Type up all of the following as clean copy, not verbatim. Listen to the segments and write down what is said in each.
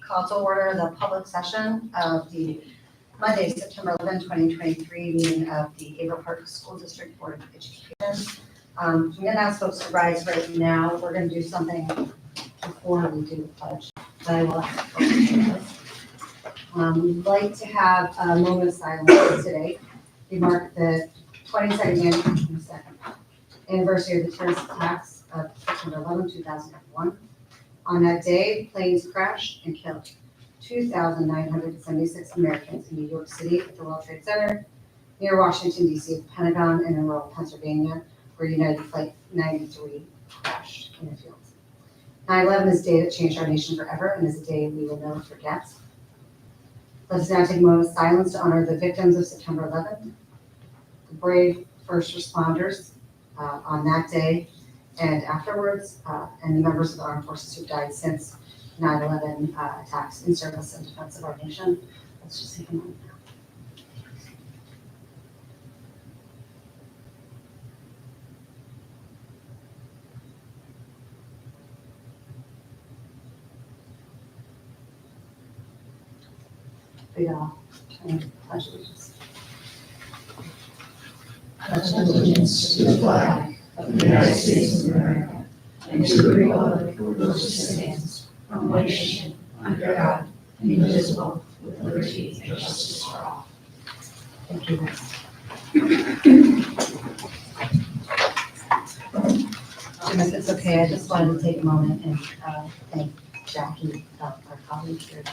Call to order the public session of the Monday, September 11, 2023 meeting of the Averill Park School District Board of Education. I'm going to ask folks to rise right now. We're going to do something before we do the pledge, but I will ask folks to do this. We'd like to have a moment of silence today. We mark the 22nd anniversary of the terrorist attacks of September 11, 2001. On that day, planes crashed and killed 2,976 Americans in New York City at the World Trade Center, near Washington, D.C. at the Pentagon, and in rural Pennsylvania, where United Flight 93 crashed in a field. 9/11 is a day that changed our nation forever and is a day we will never forget. Let's now take a moment of silence to honor the victims of September 11th, the brave first responders on that day and afterwards, and the members of the armed forces who died since 9/11 attacks in service and defense of our nation. Let's just take a moment now. We all turn to pledge allegiance. Pledge allegiance to the flag of the United States of America and to the republic for which it stands, one nation, under God, indivisible, with liberty and justice for all. Thank you, Liz. If it's okay, I just wanted to take a moment and thank Jackie, our colleague here,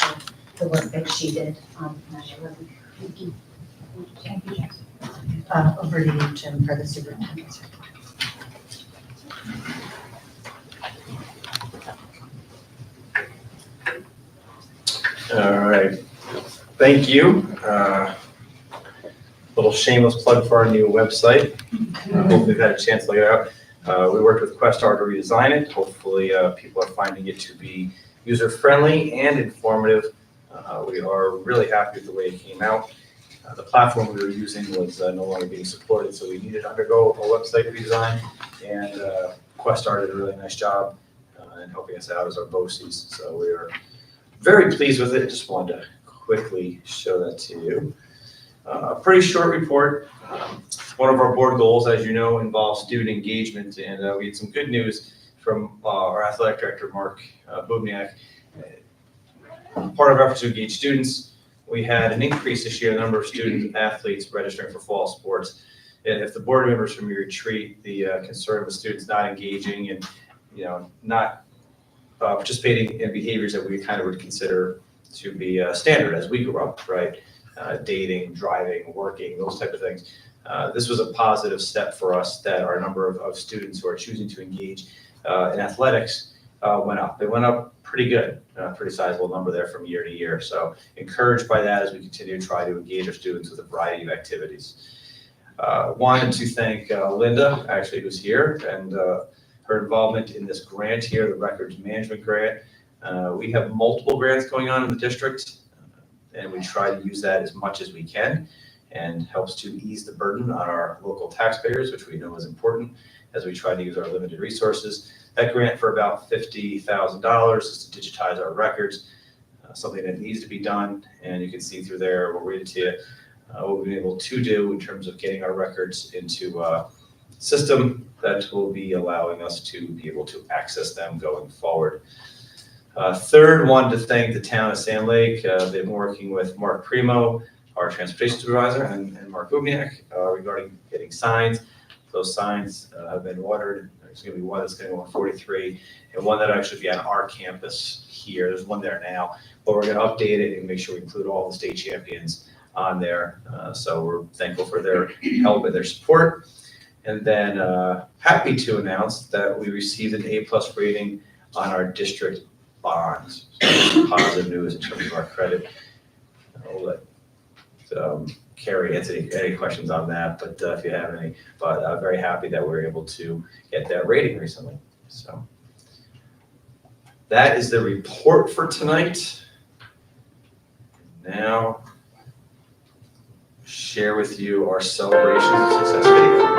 for the work that she did on 9/11. Thank you. Thank you, Jackie. Over to you, Jim, for the superintendent's report. All right, thank you. Little shameless plug for our new website. Hopefully you've had a chance to look it out. We worked with Questar to redesign it. Hopefully people are finding it to be user-friendly and informative. We are really happy with the way it came out. The platform we were using was no longer being supported, so we needed to undergo a website redesign, and Questar did a really nice job in helping us out as our BOCEs. So we are very pleased with it. Just wanted to quickly show that to you. A pretty short report. One of our board goals, as you know, involves student engagement, and we had some good news from our athletic director, Mark Bubniak. Part of our efforts to engage students, we had an increase this year in the number of student athletes registering for fall sports. And if the board members from your retreat, the concern with students not engaging and not participating in behaviors that we kind of would consider to be standard as we grew up, right? Dating, driving, working, those type of things. This was a positive step for us that our number of students who are choosing to engage in athletics went up. It went up pretty good, pretty sizable number there from year to year. So encouraged by that as we continue to try to engage our students with a variety of activities. Wanted to thank Linda, actually, who's here, and her involvement in this grant here, the records management grant. We have multiple grants going on in the district, and we try to use that as much as we can, and helps to ease the burden on our local taxpayers, which we know is important as we try to use our limited resources. That grant for about $50,000 is to digitize our records, something that needs to be done, and you can see through there, we'll read it to you, what we've been able to do in terms of getting our records into a system that will be allowing us to be able to access them going forward. Third, wanted to thank the town of Sand Lake. They've been working with Mark Primo, our transportation supervisor, and Mark Bubniak regarding getting signs. Those signs have been ordered. There's going to be one that's going to go on 43 and one that will actually be on our campus here. There's one there now, but we're going to update it and make sure we include all the state champions on there. So we're thankful for their help and their support. And then happy to announce that we received an A+ rating on our district bonds. So positive news in terms of our credit. I'll let Carrie answer any questions on that, but if you have any. But I'm very happy that we're able to get that rating recently. So that is the report for tonight. Now, share with you our celebration of success video.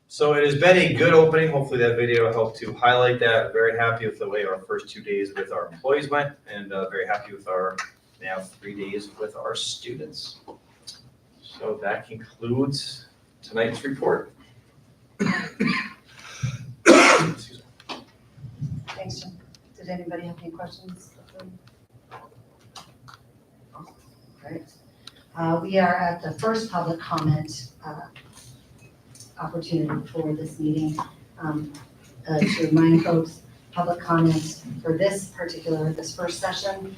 So it has been a good opening. Hopefully that video helped to highlight that. Very happy with the way our first 2 days with our employees went, and very happy with our now 3 days with our students. So that concludes tonight's report. Excuse me. Thanks, Jim. Did anybody have any questions? Great. We are at the first public comment opportunity for this meeting. To remind folks, public comment for this first session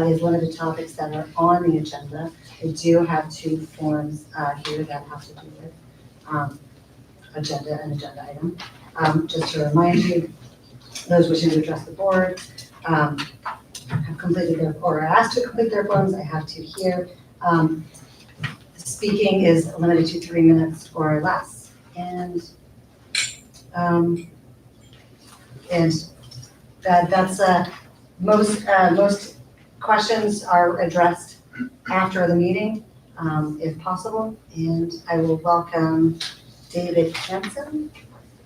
is limited to topics that are on the agenda. We do have 2 forms here that have to do with agenda and agenda item. Just to remind you, those wishing to address the board have completed their, or are asked to complete their forms. I have 2 here. Speaking is limited to 3 minutes or less. And that's most questions are addressed after the meeting, if possible. And I will welcome David Hansen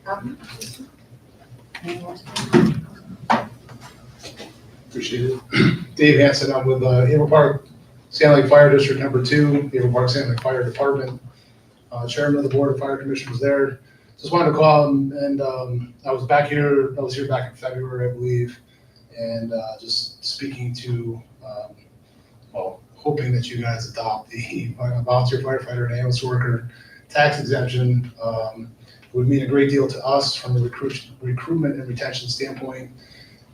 up. Appreciate it. Dave Hansen, I'm with Averill Park, Sand Lake Fire District Number 2, Averill Park Sand Lake Fire Department. Chairman of the Board of Fire Commissioners there. Just wanted to call and I was here back in February, I believe, and just speaking to, hoping that you guys adopt the volunteer firefighter and ambulance worker tax exemption. Would mean a great deal to us from a recruitment and retention standpoint,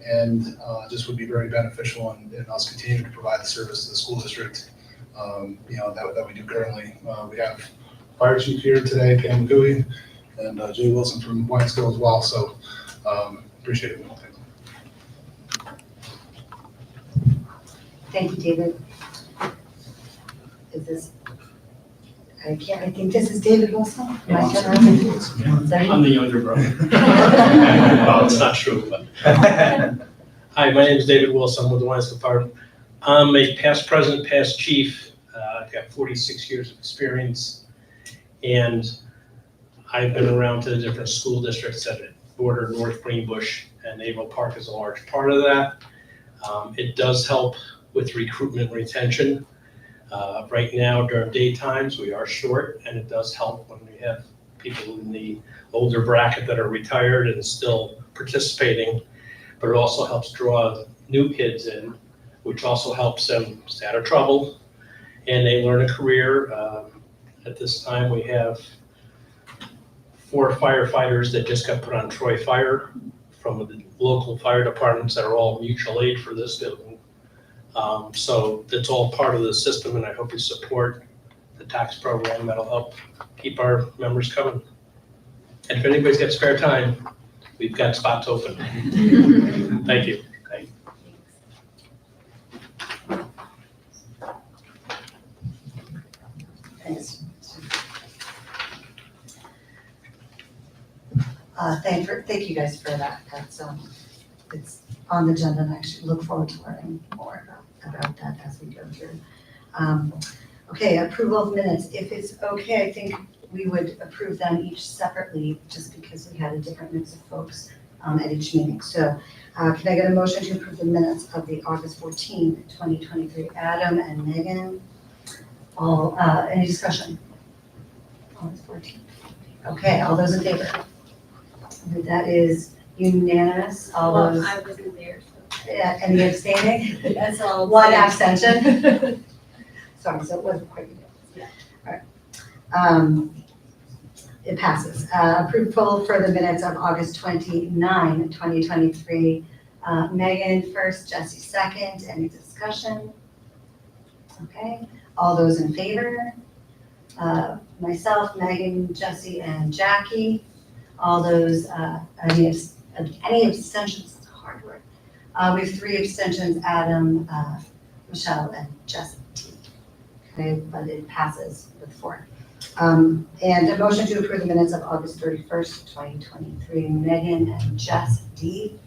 and just would be very beneficial in us continuing to provide the service to the school district, that we do currently. We have Fire Chief here today, Pam McGooey, and Jay Wilson from Whitesville as well, so appreciate it. Thank you, David. I think this is David Wilson. Am I saying I'm the younger brother. Well, it's not true, but. Hi, my name is David Wilson. I'm with the Whitesville Fire. I'm a past president, past chief. I've got 46 years of experience, and I've been around to the different school districts that border North Greenbush, and Averill Park is a large part of that. It does help with recruitment and retention. Right now, during daytimes, we are short, and it does help when we have people in the older bracket that are retired and still participating, but it also helps draw new kids in, which also helps them stay out of trouble, and they learn a career. At this time, we have 4 firefighters that just got put on Troy Fire from the local fire departments that are all mutual aid for this building. So it's all part of the system, and I hope you support the tax program. That'll help keep our members coming. And if anybody's got spare time, we've got spots open. Thank you. Thanks. Thank you guys for that. That's it's on the agenda, and I actually look forward to learning more about that as we go through. Okay, approval of minutes. If it's okay, I think we would approve them each separately, just because we had a different mix of folks at each meeting. So can I get a motion to approve the minutes of the August 14, 2023? Adam and Megan, any discussion? August 14. Okay, all those in favor? That is unanimous, all Well, those, I wasn't there, so. any abstaining? That's all. One abstention. Sorry, so it wasn't quite unanimous. Yeah. All right. It passes. Approval for the minutes of August 29, 2023. Megan first, Jesse second. Any discussion? Okay. All those in favor? Myself, Megan, Jesse, and Jackie. All those, any abstentions? It's a hard word. We have 3 abstentions, Adam, Michelle, and Jesse. Okay, but it passes with 4. And a motion to approve the minutes of August 31st, 2023, Megan and Jess D.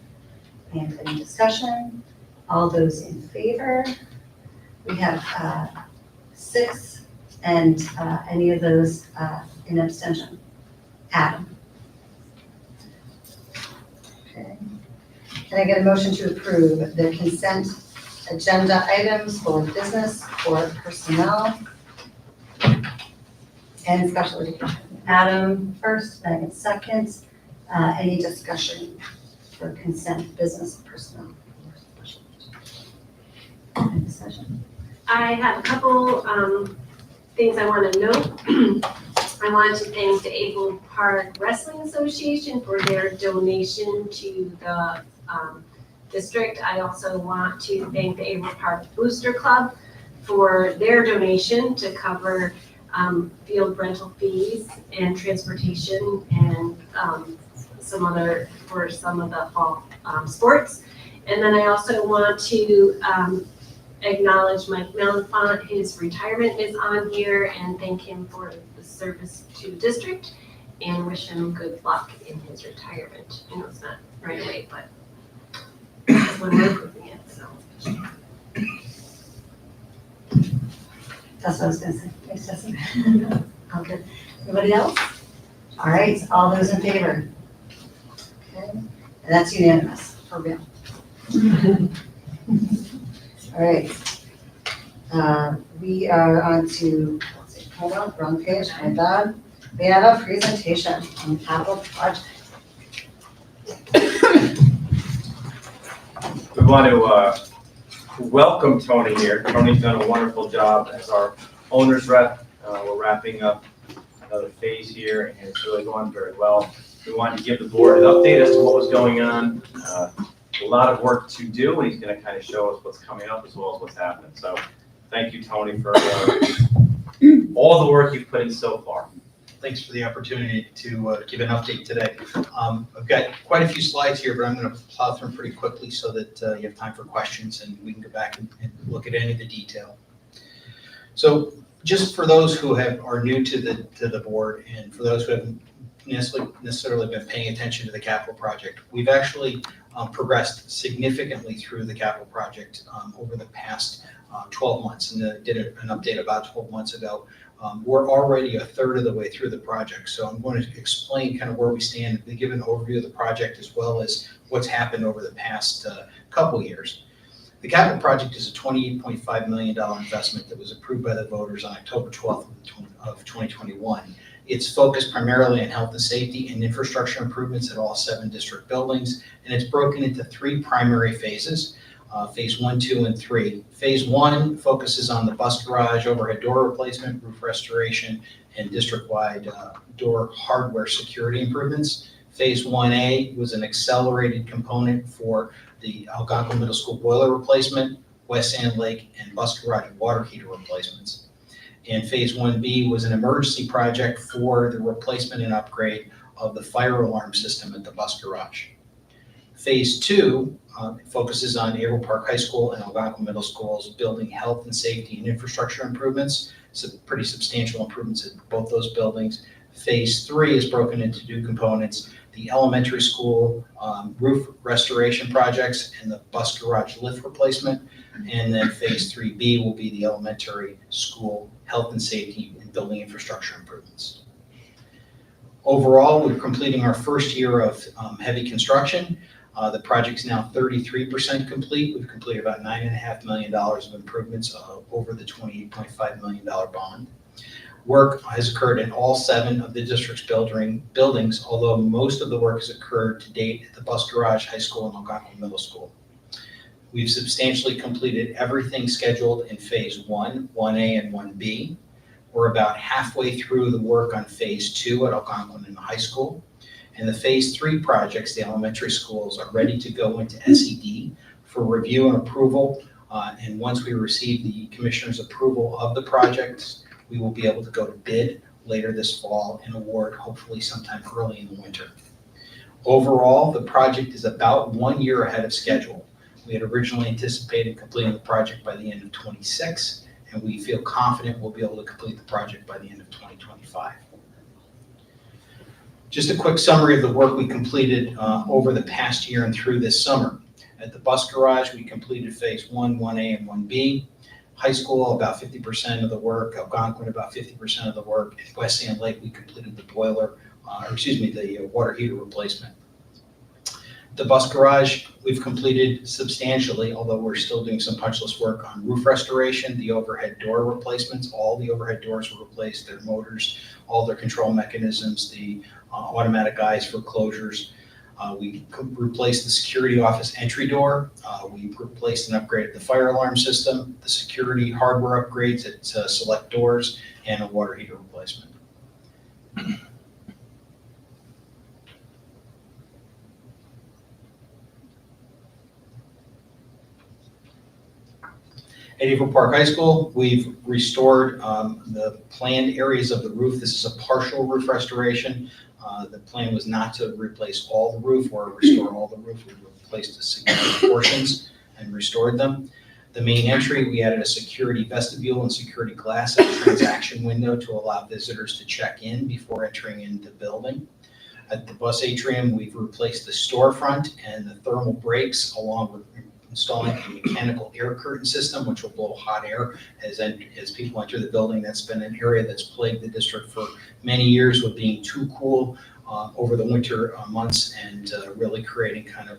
And any discussion? All those in favor? We have 6, and any of those in abstention? Adam. Okay. Can I get a motion to approve the consent agenda items for business or personnel and special education? Adam first, Megan second. Any discussion for consent, business, personnel, or special education? Any discussion? I have a couple things I want to note. I wanted to thank the Averill Park Wrestling Association for their donation to the district. I also want to thank the Averill Park Booster Club for their donation to cover field rental fees and transportation and some of the fall sports. And then I also want to acknowledge Mike Melanfont. His retirement is on here, and thank him for the service to the district and wish him good luck in his retirement. I know it's not right away, but that's when we're approving it, so. That's what I was gonna say. Thanks, Jesse. Okay. Anybody else? All right, all those in favor? Okay, and that's unanimous for Bill. All right. We are on to, let's see, hold on, wrong page, my bad. We have a presentation on capital project. We want to welcome Tony here. Tony's done a wonderful job as our owner's rep. We're wrapping up another phase here, and it's really going very well. We wanted to give the board an update as to what was going on. A lot of work to do, and he's going to kind of show us what's coming up as well as what's happening. So thank you, Tony, for all the work you've put in so far. Thanks for the opportunity to give an update today. I've got quite a few slides here, but I'm going to plow through them pretty quickly so that you have time for questions and we can go back and look at any of the detail. So just for those who are new to the board and for those who haven't necessarily been paying attention to the capital project, we've actually progressed significantly through the capital project over the past 12 months, and did an update about 12 months ago. We're already a third of the way through the project, so I'm going to explain kind of where we stand, give an overview of the project as well as what's happened over the past couple years. The capital project is a $28.5 million investment that was approved by the voters on October 12th of 2021. It's focused primarily on health and safety and infrastructure improvements at all 7 district buildings, and it's broken into 3 primary phases. Phase 1, 2, and 3. Phase 1 focuses on the bus garage, overhead door replacement, roof restoration, and district-wide door hardware security improvements. Phase 1A was an accelerated component for the Algonquin Middle School boiler replacement, West Sand Lake, and bus garage water heater replacements. And Phase 1B was an emergency project for the replacement and upgrade of the fire alarm system at the bus garage. Phase 2 focuses on Averill Park High School and Algonquin Middle Schools building health and safety and infrastructure improvements. So pretty substantial improvements at both those buildings. Phase 3 is broken into 2 components: the elementary school roof restoration projects and the bus garage lift replacement. And then Phase 3B will be the elementary school health and safety and building infrastructure improvements. Overall, we're completing our first year of heavy construction. The project's now 33% complete. We've completed about $9.5 million of improvements over the $28.5 million bond. Work has occurred in all 7 of the district's buildings, although most of the work has occurred to date at the Bus Garage, High School, and Algonquin Middle School. We've substantially completed everything scheduled in Phase 1, 1A, and 1B. We're about halfway through the work on Phase 2 at Algonquin and the high school. And the Phase 3 projects, the elementary schools, are ready to go into SED for review and approval. And once we receive the commissioner's approval of the projects, we will be able to go to bid later this fall and award hopefully sometime early in the winter. Overall, the project is about 1 year ahead of schedule. We had originally anticipated completing the project by the end of '26, and we feel confident we'll be able to complete the project by the end of 2025. Just a quick summary of the work we completed over the past year and through this summer. At the Bus Garage, we completed Phase 1, 1A, and 1B. High school, about 50% of the work. Algonquin, about 50% of the work. At West Sand Lake, we completed the the water heater replacement. The Bus Garage, we've completed substantially, although we're still doing some punch list work on roof restoration, the overhead door replacements. All the overhead doors were replaced, their motors, all their control mechanisms, the automatic eyes for closures. We replaced the security office entry door. We replaced and upgraded the fire alarm system, the security hardware upgrades at select doors, and a water heater replacement. At Averill Park High School, we've restored the planned areas of the roof. This is a partial roof restoration. The plan was not to replace all the roof or restore all the roof. We replaced the significant portions and restored them. The main entry, we added a security vestibule and security glass at the transaction window to allow visitors to check in before entering into the building. At the bus atrium, we've replaced the storefront and the thermal brakes, along with installing a mechanical air curtain system, which will blow hot air as people enter the building. That's been an area that's plagued the district for many years with being too cool over the winter months and really creating kind of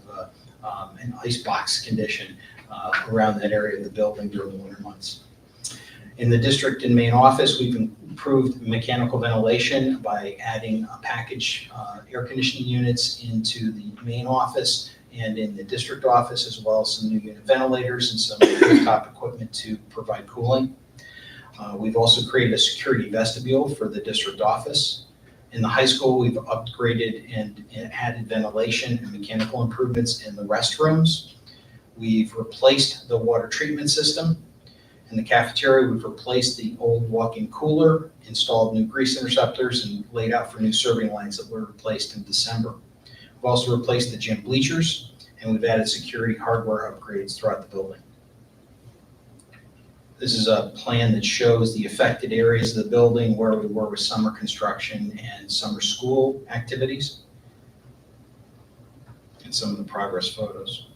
an icebox condition around that area of the building during the winter months. In the district and main office, we've improved mechanical ventilation by adding package air conditioning units into the main office and in the district office, as well as some new unit ventilators and some rooftop equipment to provide cooling. We've also created a security vestibule for the district office. In the high school, we've upgraded and added ventilation and mechanical improvements in the restrooms. We've replaced the water treatment system. In the cafeteria, we've replaced the old walk-in cooler, installed new grease interceptors, and laid out for new serving lines that were replaced in December. We've also replaced the gym bleachers, and we've added security hardware upgrades throughout the building. This is a plan that shows the affected areas of the building where we were with summer construction and summer school activities, and some of the progress photos.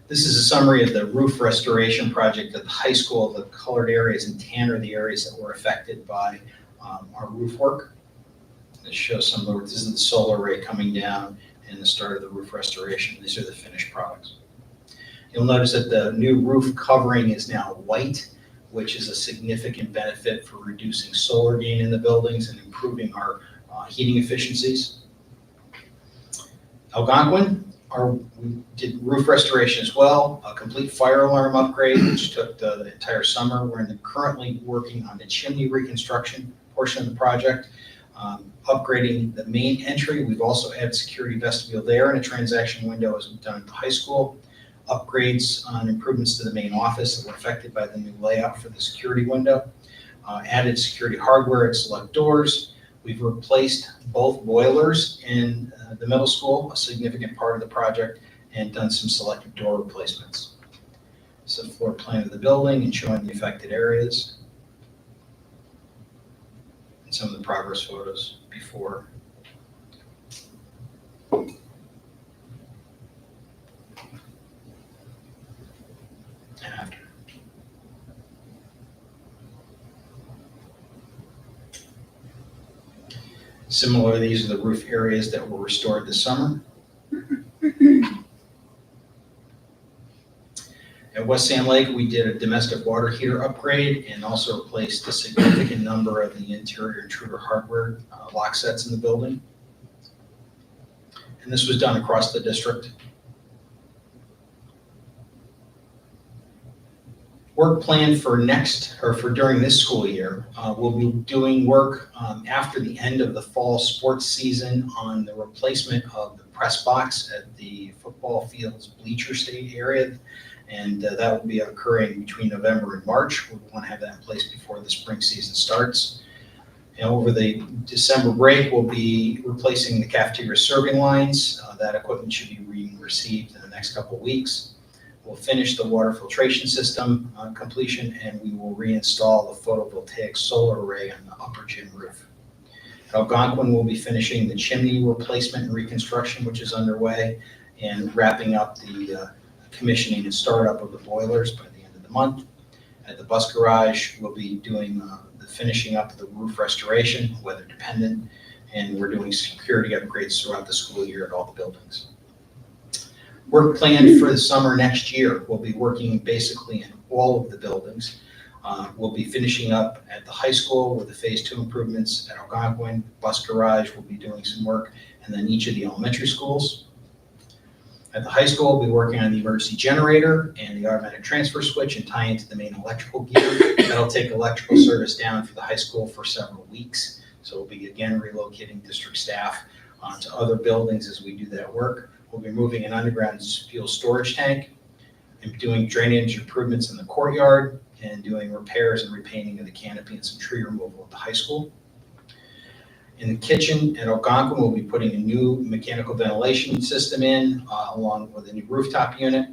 This is a summary of the roof restoration project at the high school. The colored areas in tan are the areas that were affected by our roof work. This shows some of the, this is the solar array coming down and the start of the roof restoration. These are the finished products. You'll notice that the new roof covering is now white, which is a significant benefit for reducing solar gain in the buildings and improving our heating efficiencies. Algonquin, we did roof restoration as well, a complete fire alarm upgrade, which took the entire summer. We're currently working on the chimney reconstruction portion of the project, upgrading the main entry. We've also added security vestibule there and a transaction window as we've done at the high school. Upgrades on improvements to the main office that were affected by the new layout for the security window. Added security hardware at select doors. We've replaced both boilers in the middle school, a significant part of the project, and done some selective door replacements. This is a floor plan of the building and showing the affected areas. And some of the progress photos before. Similar, these are the roof areas that were restored this summer. At West Sand Lake, we did a domestic water heater upgrade and also replaced a significant number of the interior intruder hardware lock sets in the building. And this was done across the district. Work planned for during this school year. We'll be doing work after the end of the fall sports season on the replacement of the press box at the football field's bleacher state area. And that will be occurring between November and March. We want to have that in place before the spring season starts. And over the December break, we'll be replacing the cafeteria serving lines. That equipment should be being received in the next couple of weeks. We'll finish the water filtration system on completion, and we will reinstall the photovoltaic solar array on the upper gym roof. Algonquin will be finishing the chimney replacement and reconstruction, which is underway, and wrapping up the commissioning and startup of the boilers by the end of the month. At the bus garage, we'll be doing the finishing up of the roof restoration, weather dependent, and we're doing security upgrades throughout the school year at all the buildings. Work planned for the summer next year. We'll be working basically in all of the buildings. We'll be finishing up at the high school with the phase 2 improvements at Algonquin. Bus garage, we'll be doing some work, and then each of the elementary schools. At the high school, we'll be working on the emergency generator and the automatic transfer switch and tie into the main electrical gear. That'll take electrical service down for the high school for several weeks. So we'll be again relocating district staff onto other buildings as we do that work. We'll be moving an underground fuel storage tank and doing drainage improvements in the courtyard and doing repairs and repainting of the canopy and some tree removal at the high school. In the kitchen at Algonquin, we'll be putting a new mechanical ventilation system in, along with a new rooftop unit.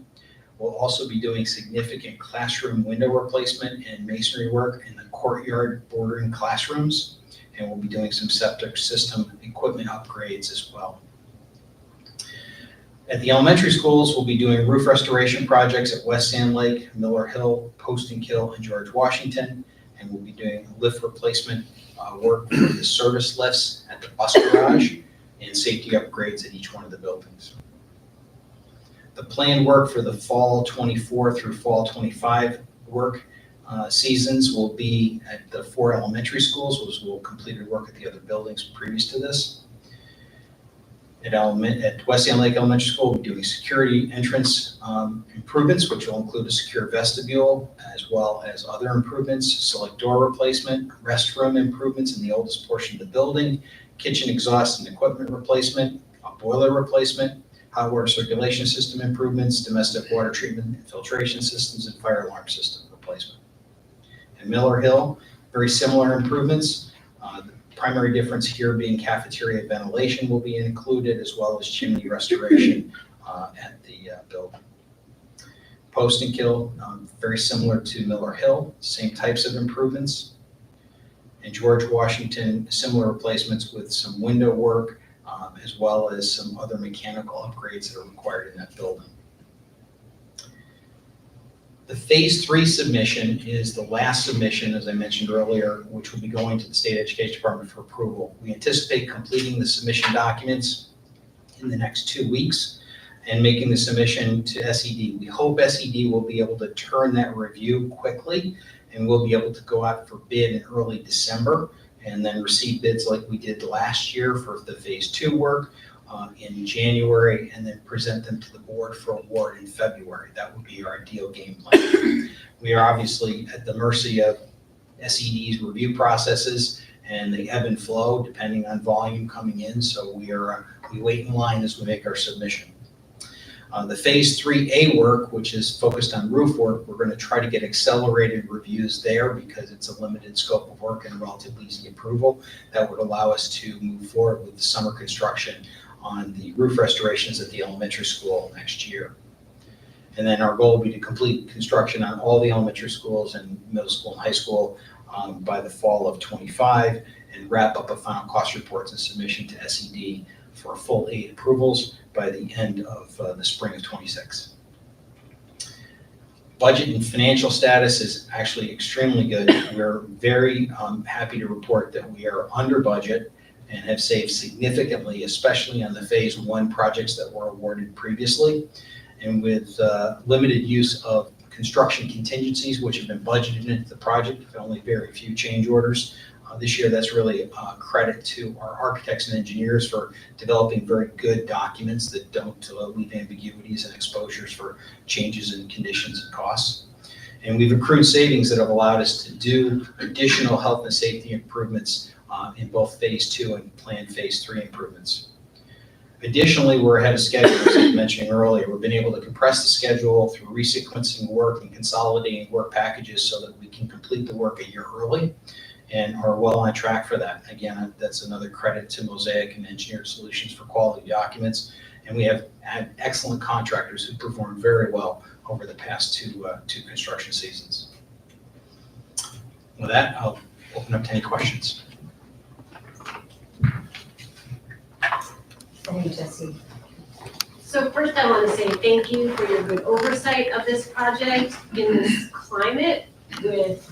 We'll also be doing significant classroom window replacement and masonry work in the courtyard bordering classrooms, and we'll be doing some septic system equipment upgrades as well. At the elementary schools, we'll be doing roof restoration projects at West Sand Lake, Miller Hill, Post and Kill, and George Washington, and we'll be doing lift replacement work for the service lifts at the bus garage and safety upgrades at each one of the buildings. The planned work for the fall 24 through fall 25 work seasons will be at the 4 elementary schools, which will completed work at the other buildings previous to this. At West Sand Lake Elementary School, we're doing security entrance improvements, which will include a secure vestibule, as well as other improvements, select door replacement, restroom improvements in the oldest portion of the building, kitchen exhaust and equipment replacement, a boiler replacement, hot water circulation system improvements, domestic water treatment and filtration systems, and fire alarm system replacement. At Miller Hill, very similar improvements. Primary difference here being cafeteria ventilation will be included, as well as chimney restoration at the building. Post and Kill, very similar to Miller Hill, same types of improvements. And George Washington, similar replacements with some window work, as well as some other mechanical upgrades that are required in that building. The phase 3 submission is the last submission, as I mentioned earlier, which will be going to the State Education Department for approval. We anticipate completing the submission documents in the next 2 weeks and making the submission to SED. We hope SED will be able to turn that review quickly, and we'll be able to go out for bid in early December and then receive bids like we did last year for the phase 2 work in January, and then present them to the board for award in February. That would be our ideal game plan. We are obviously at the mercy of SED's review processes, and they ebb and flow depending on volume coming in. So we wait in line as we make our submission. The phase 3A work, which is focused on roof work, we're going to try to get accelerated reviews there because it's a limited scope of work and a relatively easy approval. That would allow us to move forward with the summer construction on the roof restorations at the elementary school next year. And then our goal will be to complete construction on all the elementary schools and middle school and high school by the fall of 25, and wrap up a final cost reports and submission to SED for full 8 approvals by the end of the spring of 26. Budget and financial status is actually extremely good. We're very happy to report that we are under budget and have saved significantly, especially on the phase 1 projects that were awarded previously. And with limited use of construction contingencies, which have been budgeted into the project, with only very few change orders. This year, that's really a credit to our architects and engineers for developing very good documents that don't leave ambiguities and exposures for changes in conditions and costs. And we've accrued savings that have allowed us to do additional health and safety improvements in both phase 2 and planned phase 3 improvements. Additionally, we're ahead of schedule, as I was mentioning earlier. We've been able to compress the schedule through resequencing work and consolidating work packages so that we can complete the work a year early, and are well on track for that. Again, that's another credit to Mosaic and Engineered Solutions for quality documents. And we have had excellent contractors who performed very well over the past two construction seasons. With that, I'll open up to any questions. Thank you, Jesse. So first I want to say thank you for your good oversight of this project in this climate with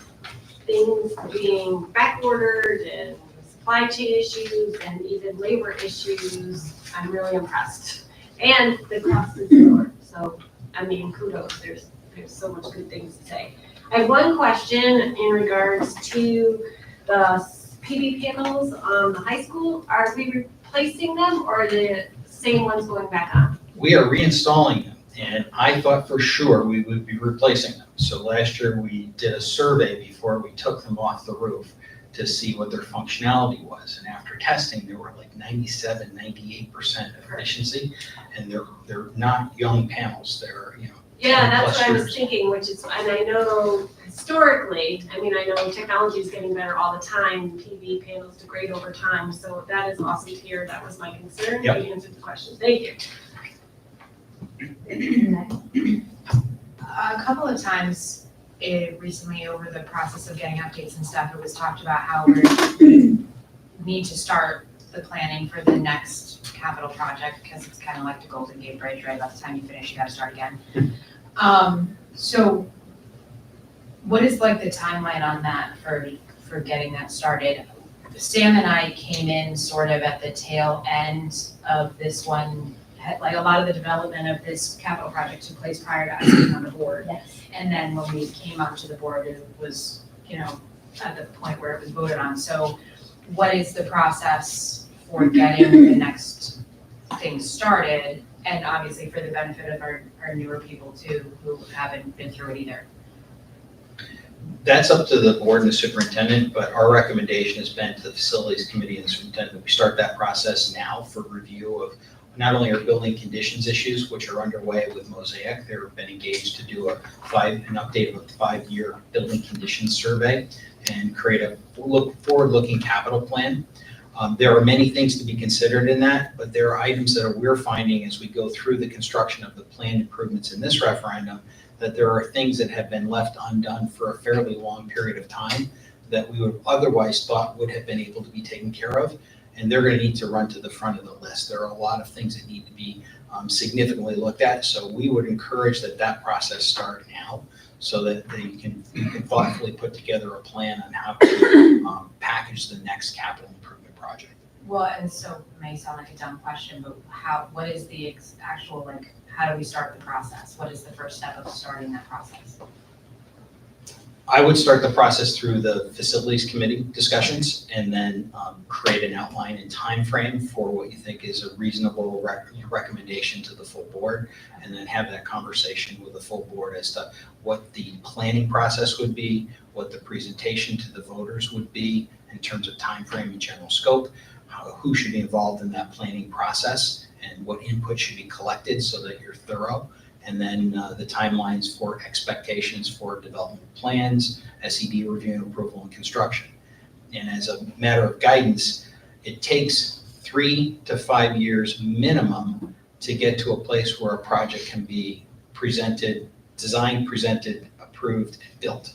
things being backordered and supply chain issues and even labor issues. I'm really impressed. And the cost is lower. So, I mean, kudos. There's so much good things to say. I have one question in regards to the PV panels on the high school. Are we replacing them or are the same ones going back on? We are reinstalling them, and I thought for sure we would be replacing them. So last year we did a survey before we took them off the roof to see what their functionality was. And after testing, they were like 97, 98% efficiency, and they're not young panels. They're, Yeah, that's 10+ what I was years. thinking, which is, and I know historically, I mean, I know technology is getting better all the time, PV panels degrade over time, so that is awesome to hear. That was my concern. Yep. You answered the question. Thank you. A couple of times recently over the process of getting updates and stuff, it was talked about how we need to start the planning for the next capital project because it's kind of like the Golden Gate Bridge, right? By the time you finish, you got to start again. So what is like the timeline on that for getting that started? Sam and I came in sort of at the tail end of this one. Like a lot of the development of this capital project took place prior to us being on the board. Yes. And then when we came onto the board, it was, at the point where it was voted on. So what is the process for getting the next thing started? And obviously for the benefit of our newer people too, who haven't been through it either. That's up to the board and the superintendent, but our recommendation has been to the facilities committee and the superintendent that we start that process now for review of not only our building conditions issues, which are underway with Mosaic. They've been engaged to do an update of a 5-year building conditions survey and create a forward-looking capital plan. There are many things to be considered in that, but there are items that we're finding as we go through the construction of the planned improvements in this referendum, that there are things that have been left undone for a fairly long period of time that we would otherwise thought would have been able to be taken care of. And they're going to need to run to the front of the list. There are a lot of things that need to be significantly looked at. So we would encourage that process start now so that you can thoughtfully put together a plan on how to package the next capital improvement project. Well, and so it may sound like a dumb question, but what is the actual, how do we start the process? What is the first step of starting that process? I would start the process through the facilities committee discussions and then create an outline and time frame for what you think is a reasonable recommendation to the full board, and then have that conversation with the full board as to what the planning process would be, what the presentation to the voters would be in terms of time frame and general scope, who should be involved in that planning process, and what input should be collected so that you're thorough. And then the timelines for expectations for development plans, SED review and approval and construction. And as a matter of guidance, it takes 3 to 5 years minimum to get to a place where a project can be designed, presented, approved, and built.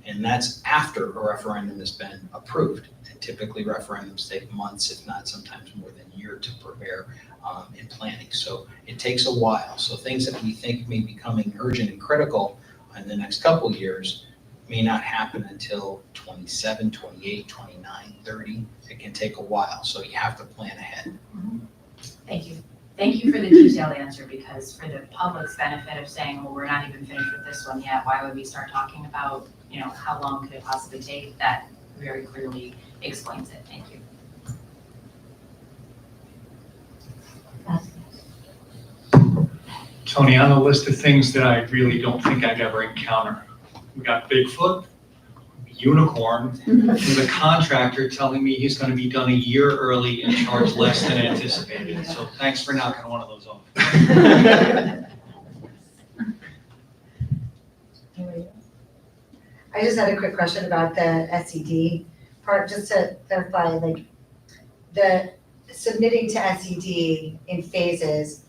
And that's after a referendum has been approved. And typically referendums take months, if not sometimes more than a year to prepare in planning. So it takes a while. So things that we think may be becoming urgent and critical in the next couple of years may not happen until 27, 28, 29, 30. It can take a while, so you have to plan ahead. Thank you. Thank you for the detailed answer, because for the public's benefit of saying, well, we're not even finished with this one yet, why would we start talking about, how long could it possibly take? That very clearly explains it. Thank you. Tony, on the list of things that I really don't think I'd ever encounter, we got Bigfoot, unicorn, and the contractor telling me he's going to be done a year early and charge less than anticipated. So thanks for knocking one of those off. I just had a quick question about the SED part, just to clarify, like, the submitting to SED in phases,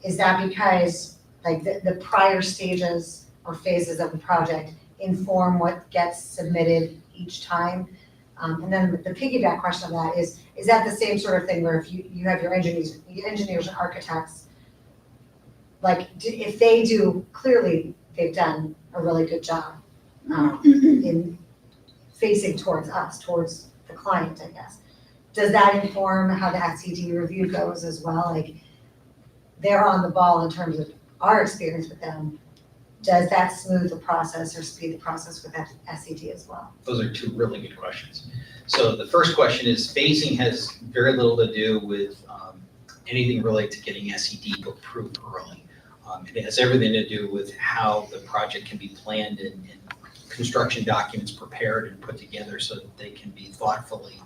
is that because, like, the prior stages or phases of the project inform what gets submitted each time? And then the piggyback question of that is that the same sort of thing where if you have your engineers and architects, like, if they do, clearly they've done a really good job in facing towards us, towards the client, I guess. Does that inform how the SED review goes as well? Like, they're on the ball in terms of our experience with them. Does that smooth the process or speed the process with SED as well? Those are two really good questions. So the first question is, phasing has very little to do with anything related to getting SED approved early. It has everything to do with how the project can be planned and construction documents prepared and put together so that they can be thoughtfully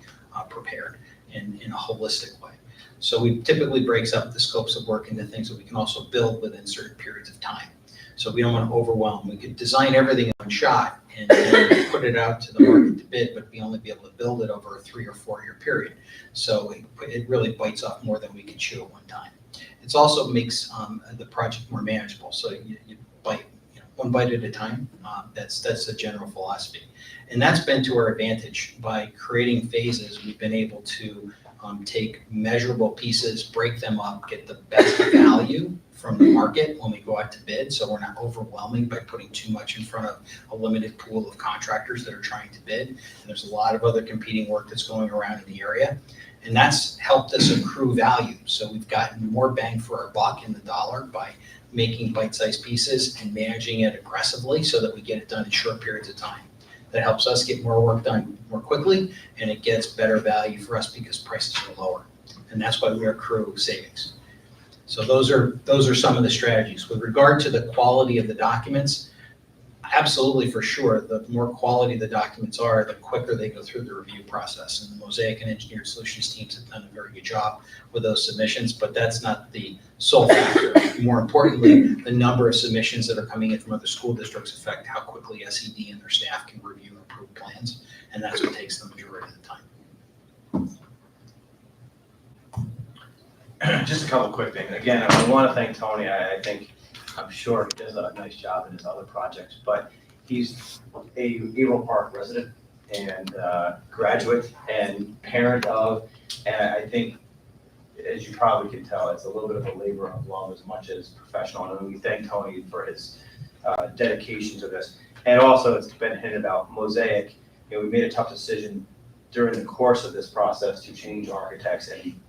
prepared in a holistic way. So we typically breaks up the scopes of work into things that we can also build within certain periods of time. So we don't want to overwhelm. We could design everything in one shot and then put it out to the market to bid, but we only be able to build it over a 3 or 4 year period. So it really bites off more than we can chew at one time. It also makes the project more manageable. So you bite, one bite at a time. That's the general philosophy. And that's been to our advantage. By creating phases, we've been able to take measurable pieces, break them up, get the best value from the market when we go out to bid, so we're not overwhelming by putting too much in front of a limited pool of contractors that are trying to bid. And there's a lot of other competing work that's going around in the area, and that's helped us accrue value. So we've gotten more bang for our buck in the dollar by making bite-sized pieces and managing it aggressively so that we get it done in short periods of time. That helps us get more work done more quickly, and it gets better value for us because prices are lower. And that's why we accrue savings. So those are some of the strategies. With regard to the quality of the documents, absolutely, for sure, the more quality the documents are, the quicker they go through the review process. And the Mosaic and Engineered Solutions teams have done a very good job with those submissions, but that's not the sole factor. More importantly, the number of submissions that are coming in from other school districts affect how quickly SED and their staff can review and approve plans, and that's what takes the majority of the time. Just a couple quick things. Again, I want to thank Tony. I'm sure he does a nice job in his other projects, but he's a Averill Park resident and graduate and parent of, and I think, as you probably can tell, it's a little bit of a labor of love as much as professional. And we thank Tony for his dedication to this. And also, it's been hinted about Mosaic. We made a tough decision during the course of this process to change architects, and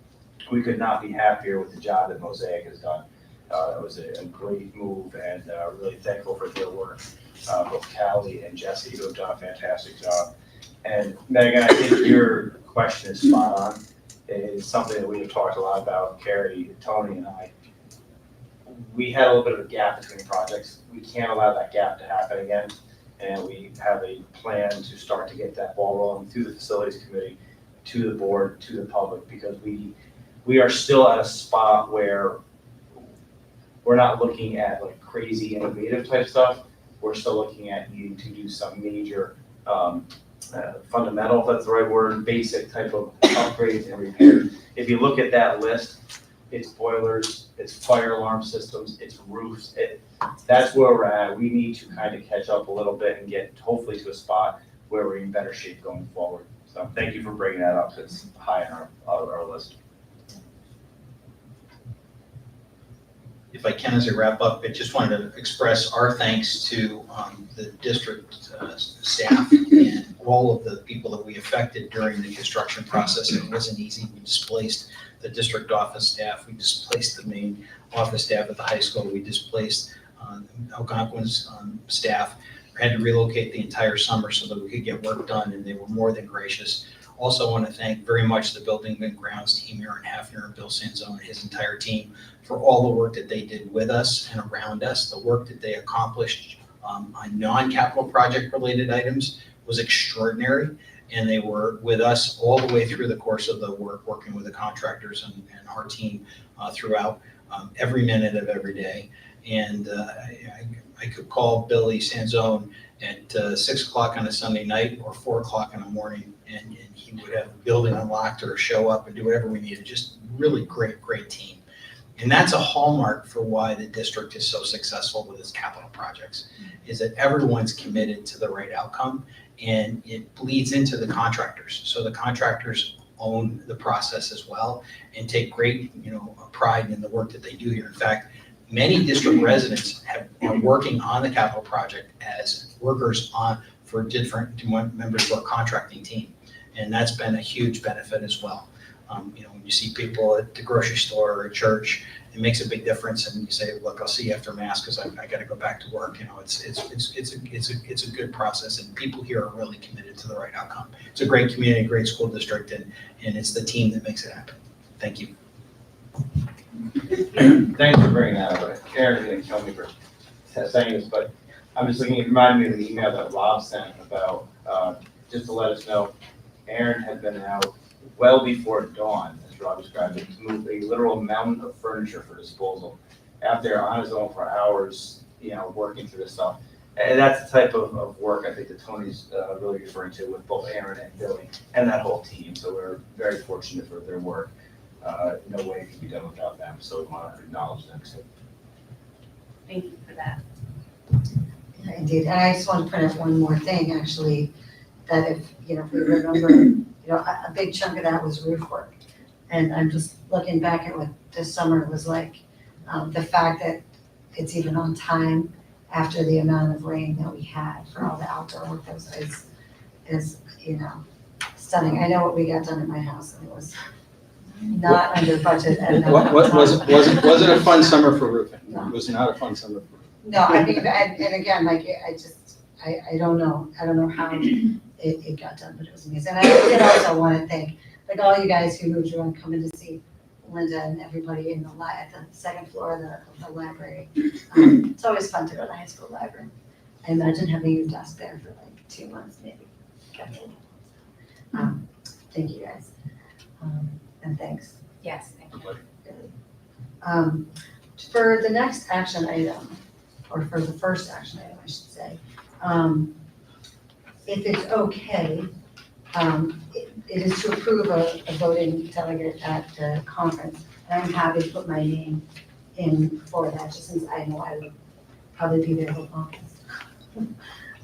we could not be happier with the job that Mosaic has done. It was a great move, and really thankful for their work. Both Callie and Jesse, who have done a fantastic job. And Megan, I think your question is spot on. It's something that we have talked a lot about, Carrie, Tony, and I. We had a little bit of a gap between projects. We can't allow that gap to happen again. And we have a plan to start to get that ball rolling through the facilities committee, to the board, to the public, because we are still at a spot where we're not looking at like crazy innovative type stuff. We're still looking at needing to do some major fundamental, if that's the right word, basic type of upgrades and repairs. If you look at that list, it's boilers, it's fire alarm systems, it's roofs. That's where we're at. We need to kind of catch up a little bit and get hopefully to a spot where we're in better shape going forward. So thank you for bringing that up. It's high on our list. If I can, as I wrap up, I just wanted to express our thanks to the district staff and all of the people that we affected during the construction process. It wasn't easy. We displaced the district office staff. We displaced the main office staff at the high school. We displaced Algonquin's staff. We had to relocate the entire summer so that we could get work done, and they were more than gracious. Also want to thank very much the building and grounds team, Aaron Hafner and Bill Sanzone and his entire team for all the work that they did with us and around us. The work that they accomplished on non-capital project related items was extraordinary, and they were with us all the way through the course of the work, working with the contractors and our team throughout every minute of every day. And I could call Billy Sanzone at 6 o'clock on a Sunday night or 4 o'clock in the morning, and he would have the building unlocked or show up and do whatever we needed. Just really great team. And that's a hallmark for why the district is so successful with its capital projects, is that everyone's committed to the right outcome, and it bleeds into the contractors. So the contractors own the process as well and take great, pride in the work that they do here. In fact, many district residents are working on the capital project as workers for different members of our contracting team. And that's been a huge benefit as well. When you see people at the grocery store or at church, it makes a big difference. And you say, look, I'll see you after Mass because I got to go back to work. It's a good process, and people here are really committed to the right outcome. It's a great community, great school district, and it's the team that makes it happen. Thank you. Thanks for bringing that up. Aaron didn't kill me for saying this, but I'm just looking, it reminded me of the email that Rob sent about, just to let us know, Aaron had been out well before dawn, as Rob described it, to move a literal mountain of furniture for disposal. Out there on his own for hours, working through this stuff. And that's the type of work I think that Tony's really referring to with both Aaron and Billy and that whole team. So we're very fortunate for their work. No way it could be done without them, so we want to acknowledge them. So. Thank you for that. Yeah, indeed, and I just want to point out one more thing, actually, that if we remember, a big chunk of that was roof work. And I'm just looking back at what this summer was like, the fact that it's even on time after the amount of rain that we had for all the outdoor work that is stunning. I know what we got done at my house, and it was not under budget. And Was it a fun summer for roofing? No. It was not a fun summer for roofing. No, I mean, and again, I don't know how it got done, but it was amazing. And I did also want to thank, all you guys who moved around coming to see Linda and everybody in at the second floor of the library. It's always fun to go to the high school library. I imagine having your desk there for 2 months, maybe. Thank you guys. And thanks. Yes, thank you. Really. For the next action item, or for the first action item, I should say, if it's okay, it is to approve a voting delegate at the conference. And I'm happy to put my name in for that, just since I know I would probably be there the longest.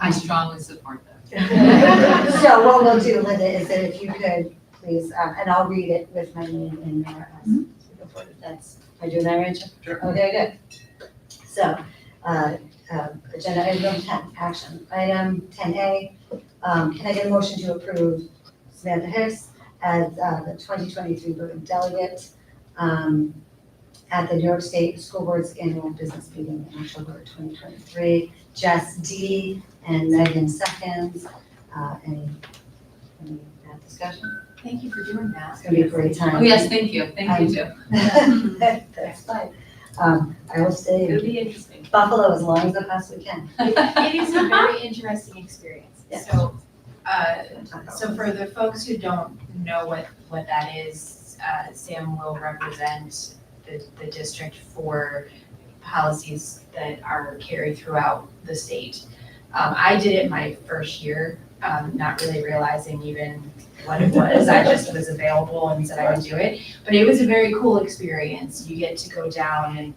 I strongly support that. So what we'll do, Linda, is that if you could please, and I'll read it with my name in there as we go forward. Am I doing that right? Sure. Okay, good. So, agenda item 10, action. Item 10A, can I get a motion to approve Samantha Hicks as the 2023 voting delegate at the New York State School Board's annual business meeting in October 2023? Jess D. and Megan seconds. Any discussion? Thank you for doing that. It's gonna be a great time. Oh, yes, thank you too. That's fine. I will stay It'll in be interesting. Buffalo as long as I possibly can. It is a very interesting experience. Yes. So for the folks who don't know what that is, Sam will represent the district for policies that are carried throughout the state. I did it my first year, not really realizing even what it was. I just was available and said I would do it. But it was a very cool experience. You get to go down and,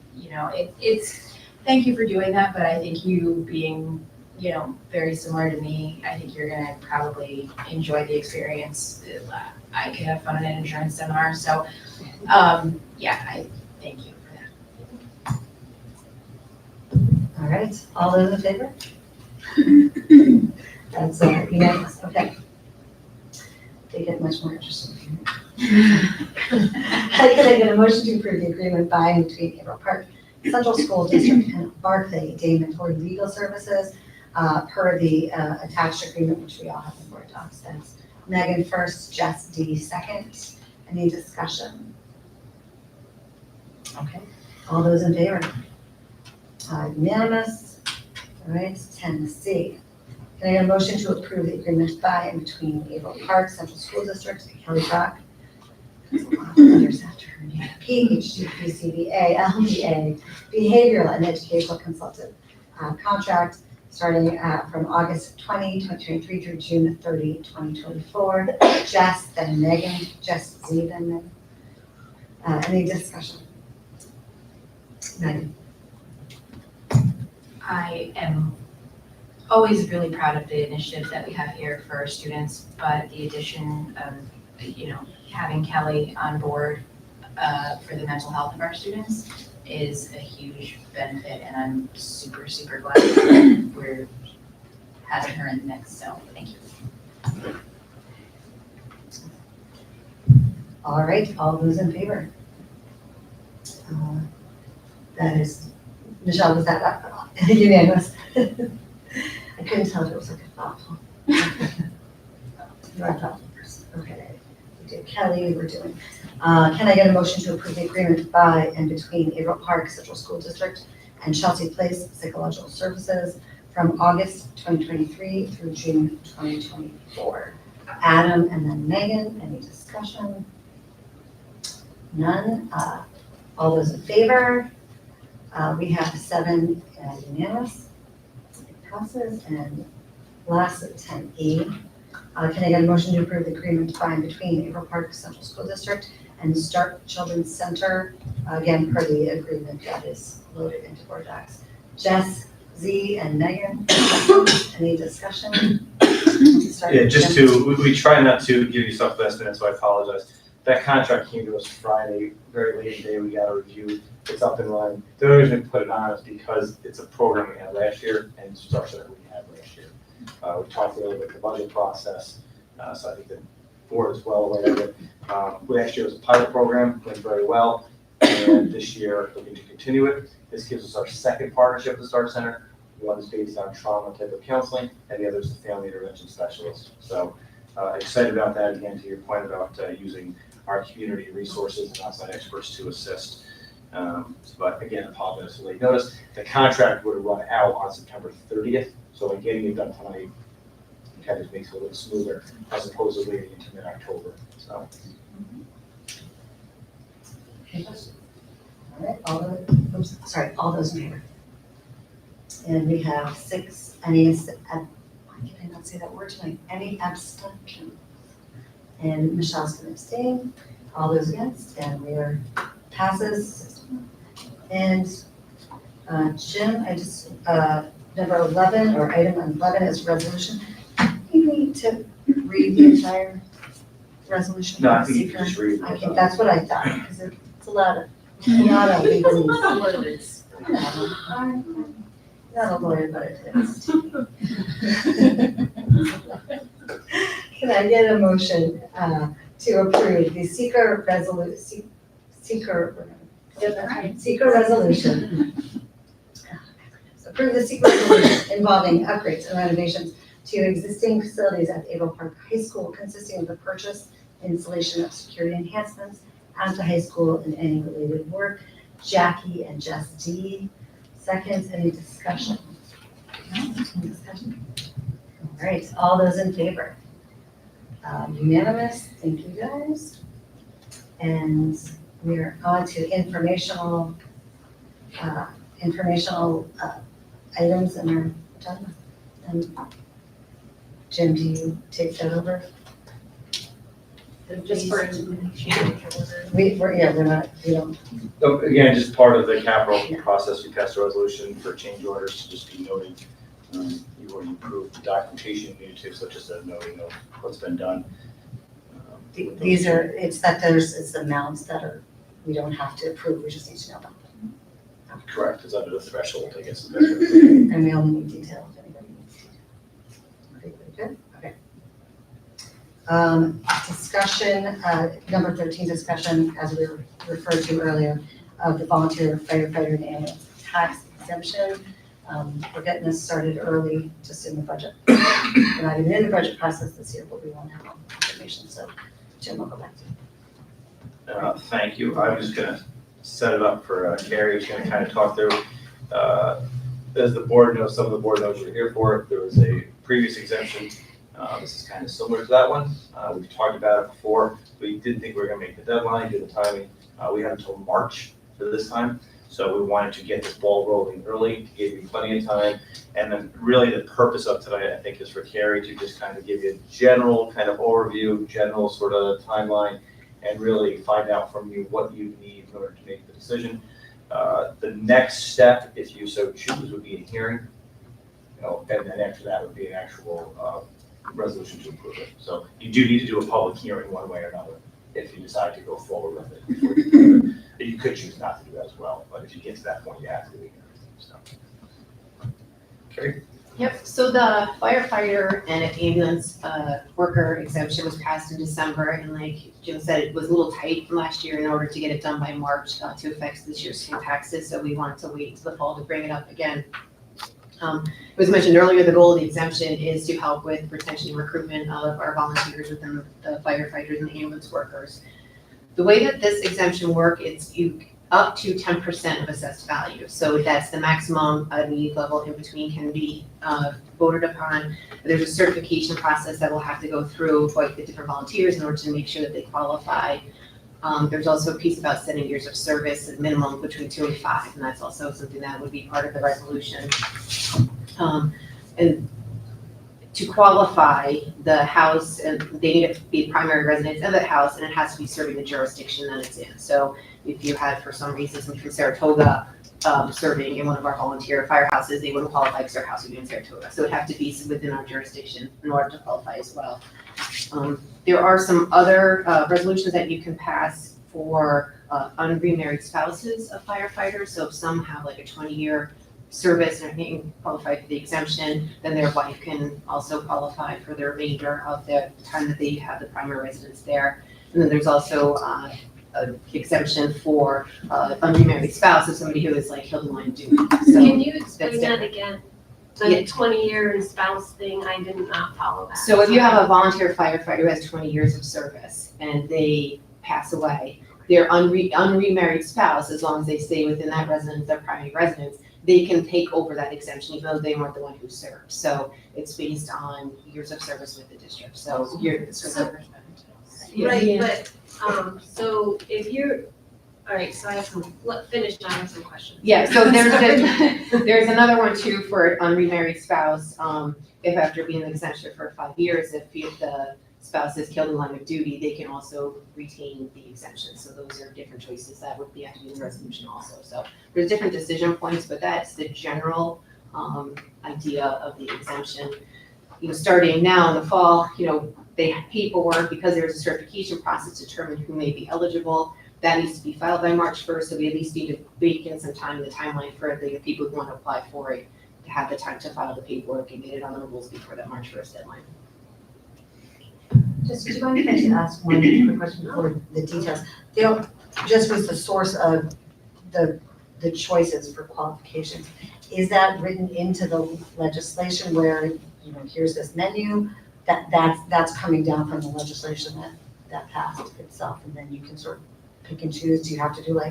it's, thank you for doing that, but I think you being, very similar to me, I think you're gonna probably enjoy the experience. I could have fun at an insurance seminar, so, I thank you for that. All right, all those in favor? That's unanimous, okay. They get much more interesting. Can I get a motion to approve the agreement by and between Averill Park Central School District and Barclay Damon for legal services per the attached agreement, which we all have in Board Docs. That's Megan first, Jess D second. Any discussion? Okay, all those in favor? Unanimous. All right, 10C. Can I get a motion to approve the agreement by and between Averill Park Central School District and Kelly Rock? That's a lot of letters after her name. PHGPCBA, LDA, Behavioral and Educational Consultant contract starting from August 20, 2023 through June 30, 2024. Jess, then Megan, Jess Z, then Megan. Any discussion? Megan. I am always really proud of the initiatives that we have here for our students, but the addition of, having Kelly on board for the mental health of our students is a huge benefit, and I'm super, super glad that we're having her in the mix, so thank you. All right, all those in favor? That is, Michelle, was that unanimous? I couldn't tell if it was like a thoughtful. You're a thoughtful person, okay. We did Kelly, we're doing. Can I get a motion to approve the agreement by and between Averill Park Central School District and Chelsea Place Psychological Services from August 2023 through June 2024? Adam and then Megan, any discussion? None. All those in favor? We have 7 unanimous. It passes. And last, 10E. Can I get a motion to approve the agreement by and between Averill Park Central School District and Stark Children's Center, again, per the agreement that is loaded into Board Docs? Jess, Z, and Megan, any discussion? Yeah, just we try not to give you stuff last minute, so I apologize. That contract came to us Friday, very late in the day, we got a review, it's up and running. The only reason we put it on is because it's a program we had last year and structure that we had last year. We talked a little bit about the budget process, so I think the board is well aware of it. Last year was a pilot program, went very well, and this year looking to continue it. This gives us our second partnership with the Start Center. One is based on trauma type of counseling, and the other is the family intervention specialist. So excited about that, again, to your point about using our community resources and outside experts to assist. But again, apologize for late notice. The contract would run out on September 30th, so like getting it done tonight kind of makes it a little smoother as opposed to waiting into mid-October. So. All right, all those in favor? And we have 6, why can I not say that word tonight? Any abstentions? And Michelle's going to abstain. All those against, and we are passes. And Jim, I just, number 11, or item 11 is resolution. You need to read the entire resolution. No, I think you can just read. I think that's what I thought, because it's a lot of legalese. Words. I'm not a lawyer, but it is. Can I get a motion to approve the seeker resolution? Approve the seeker resolution involving upgrades and renovations to existing facilities at Averill Park High School, consisting of the purchase and installation of security enhancements at the high school and any related work. Jackie and Jess D. Seconds, any discussion? No? Any discussion? All right, all those in favor? Unanimous, thank you guys. And we're on to informational items in our agenda. And Jim, do you take that over? Just for We don't. So again, just part of the capital process, we passed a resolution for change orders to just be noted. You already approved the documentation you need to, so just a noting of what's been done. These are, it's the amounts that are, we don't have to approve, we just need to know about them. Correct, it's under the threshold, I guess. And we only need detail if anybody needs detail. Discussion, number 13, discussion, as we referred to earlier, of the volunteer firefighter and ambulance tax exemption. We're getting this started early, just in the budget. We're not even in the budget process this year, but we won't have all the information, so Jim, I'll go back to you. Thank you. I was gonna set it up for Carrie, who's gonna kind of talk through. As the board knows, some of the board knows you're here for, there was a previous exemption. This is kind of similar to that one. We've talked about it before. We didn't think we were gonna make the deadline due to the timing. We have until March for this time. So we wanted to get this ball rolling early, to give you plenty of time. And then really the purpose of tonight, I think, is for Carrie to just kind of give you a general kind of overview, general sort of timeline, and really find out from you what you need in order to make the decision. The next step, if you so choose, would be a hearing. And then after that would be an actual resolution to approve it. So you do need to do a public hearing one way or another if you decide to go forward with it before you do it. You could choose not to do that as well, but if you get to that point, you have to do it. So. Okay. Yep, so the firefighter and ambulance worker exemption was passed in December, and like Jim said, it was a little tight from last year in order to get it done by March to affect this year's state taxes, so we wanted to wait until the fall to bring it up again. It was mentioned earlier, the goal of the exemption is to help with retention and recruitment of our volunteers within the firefighters and the ambulance workers. The way that this exemption works, it's up to 10% of assessed value. So that's the maximum need level. In between can be voted upon. There's a certification process that we'll have to go through for the different volunteers in order to make sure that they qualify. There's also a piece about 7 years of service, a minimum between 2 and 5, and that's also something that would be part of the resolution. And to qualify, the house, and they need to be primary residents of the house, and it has to be serving the jurisdiction that it's in. So if you had, for some reason, somebody from Saratoga serving in one of our volunteer firehouses, they wouldn't qualify because their house would be in Saratoga. So it would have to be within our jurisdiction in order to qualify as well. There are some other resolutions that you can pass for unremarried spouses of firefighters. So if some have like a 20-year service and being qualified for the exemption, then their wife can also qualify for the remainder of the time that they have the primary residence there. And then there's also an exemption for unremarried spouse of somebody who is like killed in line of duty. So Can you explain that's that again? The 20-year spouse thing, I did not follow that. So if you have a volunteer firefighter who has 20 years of service and they pass away, their unremarried spouse, as long as they stay within that residence, their primary residence, they can take over that exemption even though they weren't the one who served. So it's based on years of service with the district. So you're Right, but, so if you're, all right, so I have some, finish, I have some questions. Yeah, so there's another one too for unremarried spouse. If after being in the exemption for 5 years, if the spouse is killed in line of duty, they can also retain the exemption. So those are different choices that would have to be in the resolution also. So there's different decision points, but that's the general idea of the exemption. Starting now in the fall, they have paperwork because there's a certification process to determine who may be eligible. That needs to be filed by March 1st, so we at least need to bake in some time in the timeline for the people who want to apply for it to have the time to file the paperwork and get it on the rules before that March 1st deadline. Just, do you mind if I should ask one quick question before the details? Just was the source of the choices for qualifications. Is that written into the legislation where, here's this menu, that's coming down from the legislation that passed itself, and then you can sort of pick and choose? Do you have to do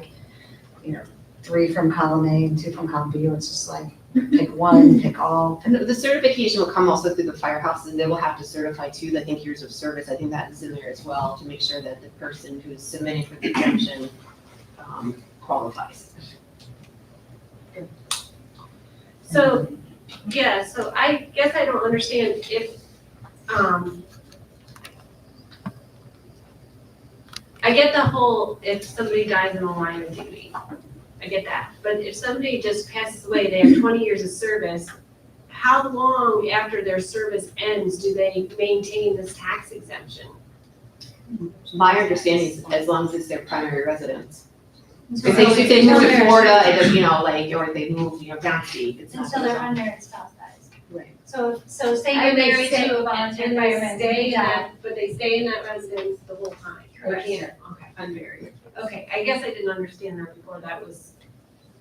3 from column A and 2 from column B, or it's just like pick one, pick all? And the certification will come also through the firehouses, and they will have to certify too, I think, years of service. I think that is in there as well to make sure that the person who's submitting for the exemption qualifies. So, yeah, so I guess I don't understand if, I get the whole, if somebody dies in the line of duty, I get that. But if somebody just passes away, they have 20 years of service, how long after their service ends do they maintain this tax exemption? My understanding is as long as it's their primary residence. If they move to Florida, it does, or they move, downstate, it's not. Until their unmarried spouse dies. So say And you're they married stay- to a volunteer and they fireman, stay in that, but they stay in that residence the whole time. Correct. They can't, okay, unmarried. Okay, I guess I didn't understand that before,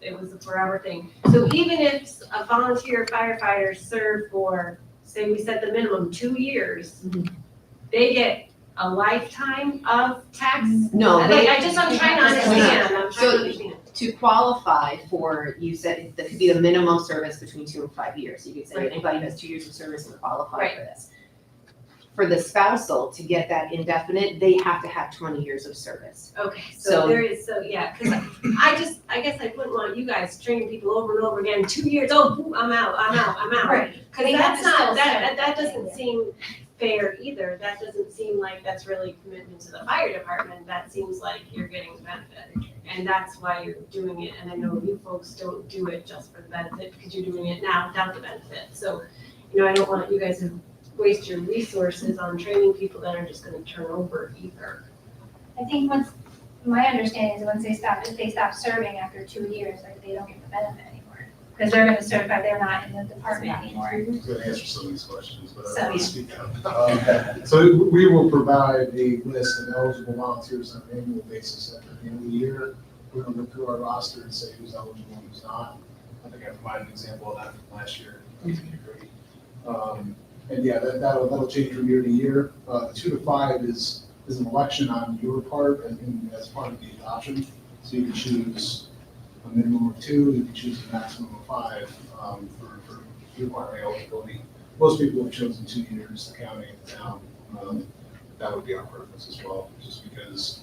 it was a forever thing. So even if a volunteer firefighter served for, say we set the minimum 2 years, they get a lifetime of tax? No, I'm they, trying to understand, I'm trying So- to understand. to qualify for, you said that could be the minimum service between 2 and 5 years. You could say Right. anybody who has 2 years of service can qualify Right. for this. For the spousal, to get that indefinite, they have to have 20 years of service. Okay, So- so there is, so yeah, because I guess I wouldn't want you guys training people over and over again, 2 years, oh, boom, I'm out. Right. Because They have that's to still not, that serve. doesn't seem fair either. That doesn't seem like that's really commitment to the fire department. That seems like you're getting the benefit. And that's why you're doing it. And I know you folks don't do it just for the benefit because you're doing it now without the benefit. So, I don't want you guys to waste your resources on training people that are just gonna turn over either. I think my understanding is once if they stop serving after 2 years, like they don't get the benefit anymore. Because they're gonna certify they're not in the department anymore. I'm going to answer some of these questions, but So, I want yeah. to speak up. So we will provide a list of eligible volunteers on an annual basis at the end of the year. We're going to look through our roster and say who's eligible and who's not. I think I provided an example of that from last year. And yeah, that'll change from year to year. 2 to 5 is an election on your part and as part of the adoption. So you can choose a minimum of 2, you can choose a maximum of 5 for requiring eligibility. Most people have chosen 2 years, the county and the town. That would be our preference as well, just because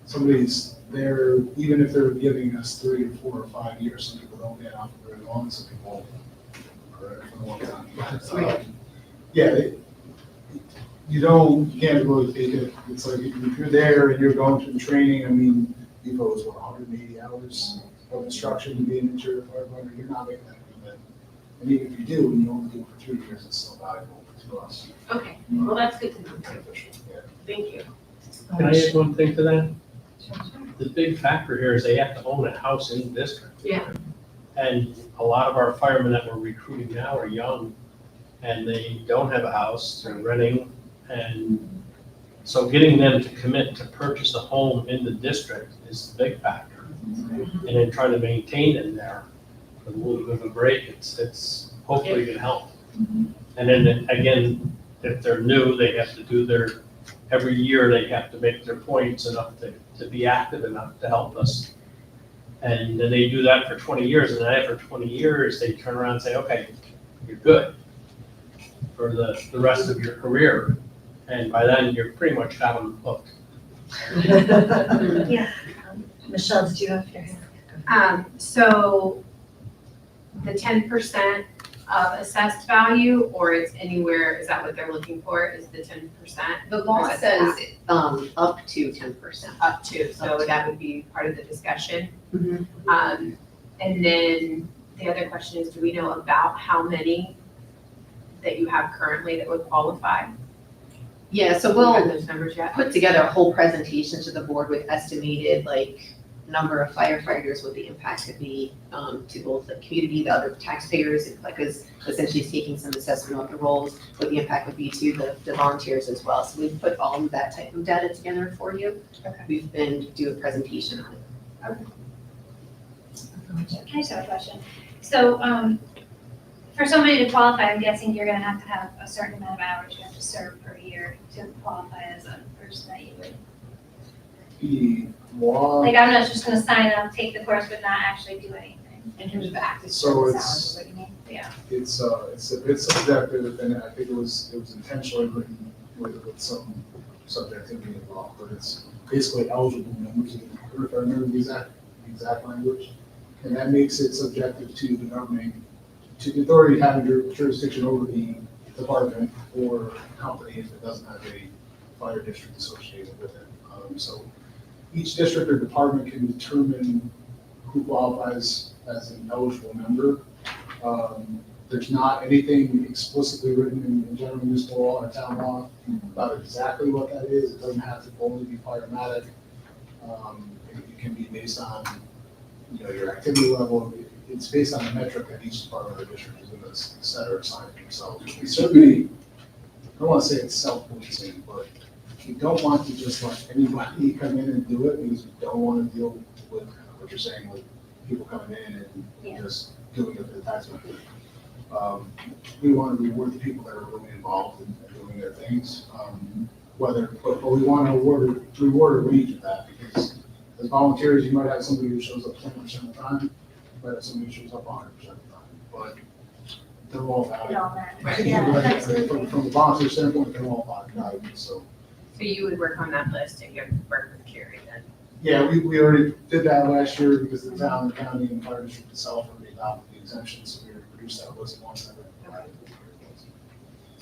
somebody's there, even if they're giving us 3 or 4 or 5 years, some people don't get out for very long, some people are there for a long time. But, yeah, you can't really take it. It's like if you're there and you're going through the training, I mean, you pose 180 hours of instruction to be an interior firefighter, you're not making that commitment. And even if you do, and you only do it for 3 years, it's still valuable to us. Okay, well, that's good to know. Beneficial, yeah. Thank you. Can I add one thing to that? The big factor here is they have to own a house in the district. Yeah. And a lot of our firemen that we're recruiting now are young, and they don't have a house, they're renting, and so getting them to commit to purchase a home in the district is the big factor. And then trying to maintain it there for a little bit of a break, it's hopefully gonna help. And then again, if they're new, they have to do every year they have to make their points enough to be active enough to help us. And then they do that for 20 years, and then after 20 years, they turn around and say, okay, you're good for the rest of your career. And by then, you're pretty much got them hooked. Yeah. Michelle, did you have your hand? So the 10% of assessed value, or it's anywhere, is that what they're looking for, is the 10%? The law says, up to 10%. Up to, so that would be part of the discussion. And then the other question is, do we know about how many that you have currently that would qualify? Yeah, so Do you have we'll those numbers yet? put together a whole presentation to the board with estimated, number of firefighters, what the impact could be to both the community, the other taxpayers, because essentially it's taking some assessment of the roles, what the impact would be to the volunteers as well. So we've put all of that type of data together for you. Okay. We've been do a presentation on it. Can I just have a question? So, for somebody to qualify, I'm guessing you're gonna have to have a certain amount of hours you have to serve per year to qualify as a person that you would. The law, Like, I'm not just gonna sign up, take the course, but not actually do anything. In terms of active So service it's- hours, is what you mean? Yeah. it's a bit subjective, and I think it was intentionally written with some subjectivity involved, but it's basically eligible members of the board, if I remember the exact language. And that makes it subjective to the governing, to the authority having jurisdiction over the department or company if it doesn't have a fire district associated with it. So each district or department can determine who qualifies as an eligible member. There's not anything explicitly written in general municipal law or town law about exactly what that is. It doesn't have to only be firematic. It can be based on, your activity level. it's based on a metric that each department or district is going to set or assign for themselves. We certainly, I don't want to say it's self-policing, but we don't want to just let anybody come in and do it because we don't want to deal with what you're saying, with people coming in and just doing it for the tax benefit. We want to reward the people that are really involved in doing their things. But we want to reward a range of that because as volunteers, you might have somebody who shows up 20% of the time, you might have somebody who shows up 100% of the time, but they're all It valuable. all matters. Right, Yeah, right, absolutely. from a volunteer standpoint, they're all valuable, so. So you would work on that list and you would work with Carrie then? Yeah, we already did that last year because the town, the county, and fire district itself already adopted the exemption, so we already produced that list once. And then provided it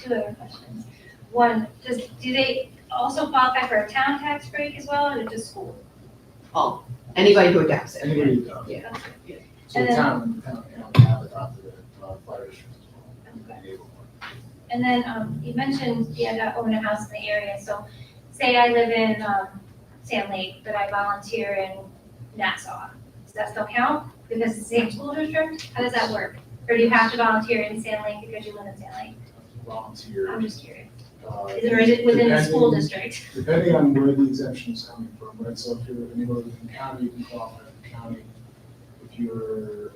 to the Two other questions. One, do they also qualify for a town tax break as well, or just school? All, anybody who adapts it. Anybody who does. Yeah. So And the then- town and county have adopted it, fire district as well. Okay. And then, you mentioned you had to own a house in the area, so say I live in, Sand Lake, but I volunteer in Nassau. Does that still count? Because it's the same school district? How does that work? Or do you have to volunteer in Sand Lake because you live in Sand Lake? Volunteer. I'm just curious. Is Is it within the school depending- district? Depending on where the exemption is coming from, right? So if you're anywhere within the county, you can qualify for the county. If you're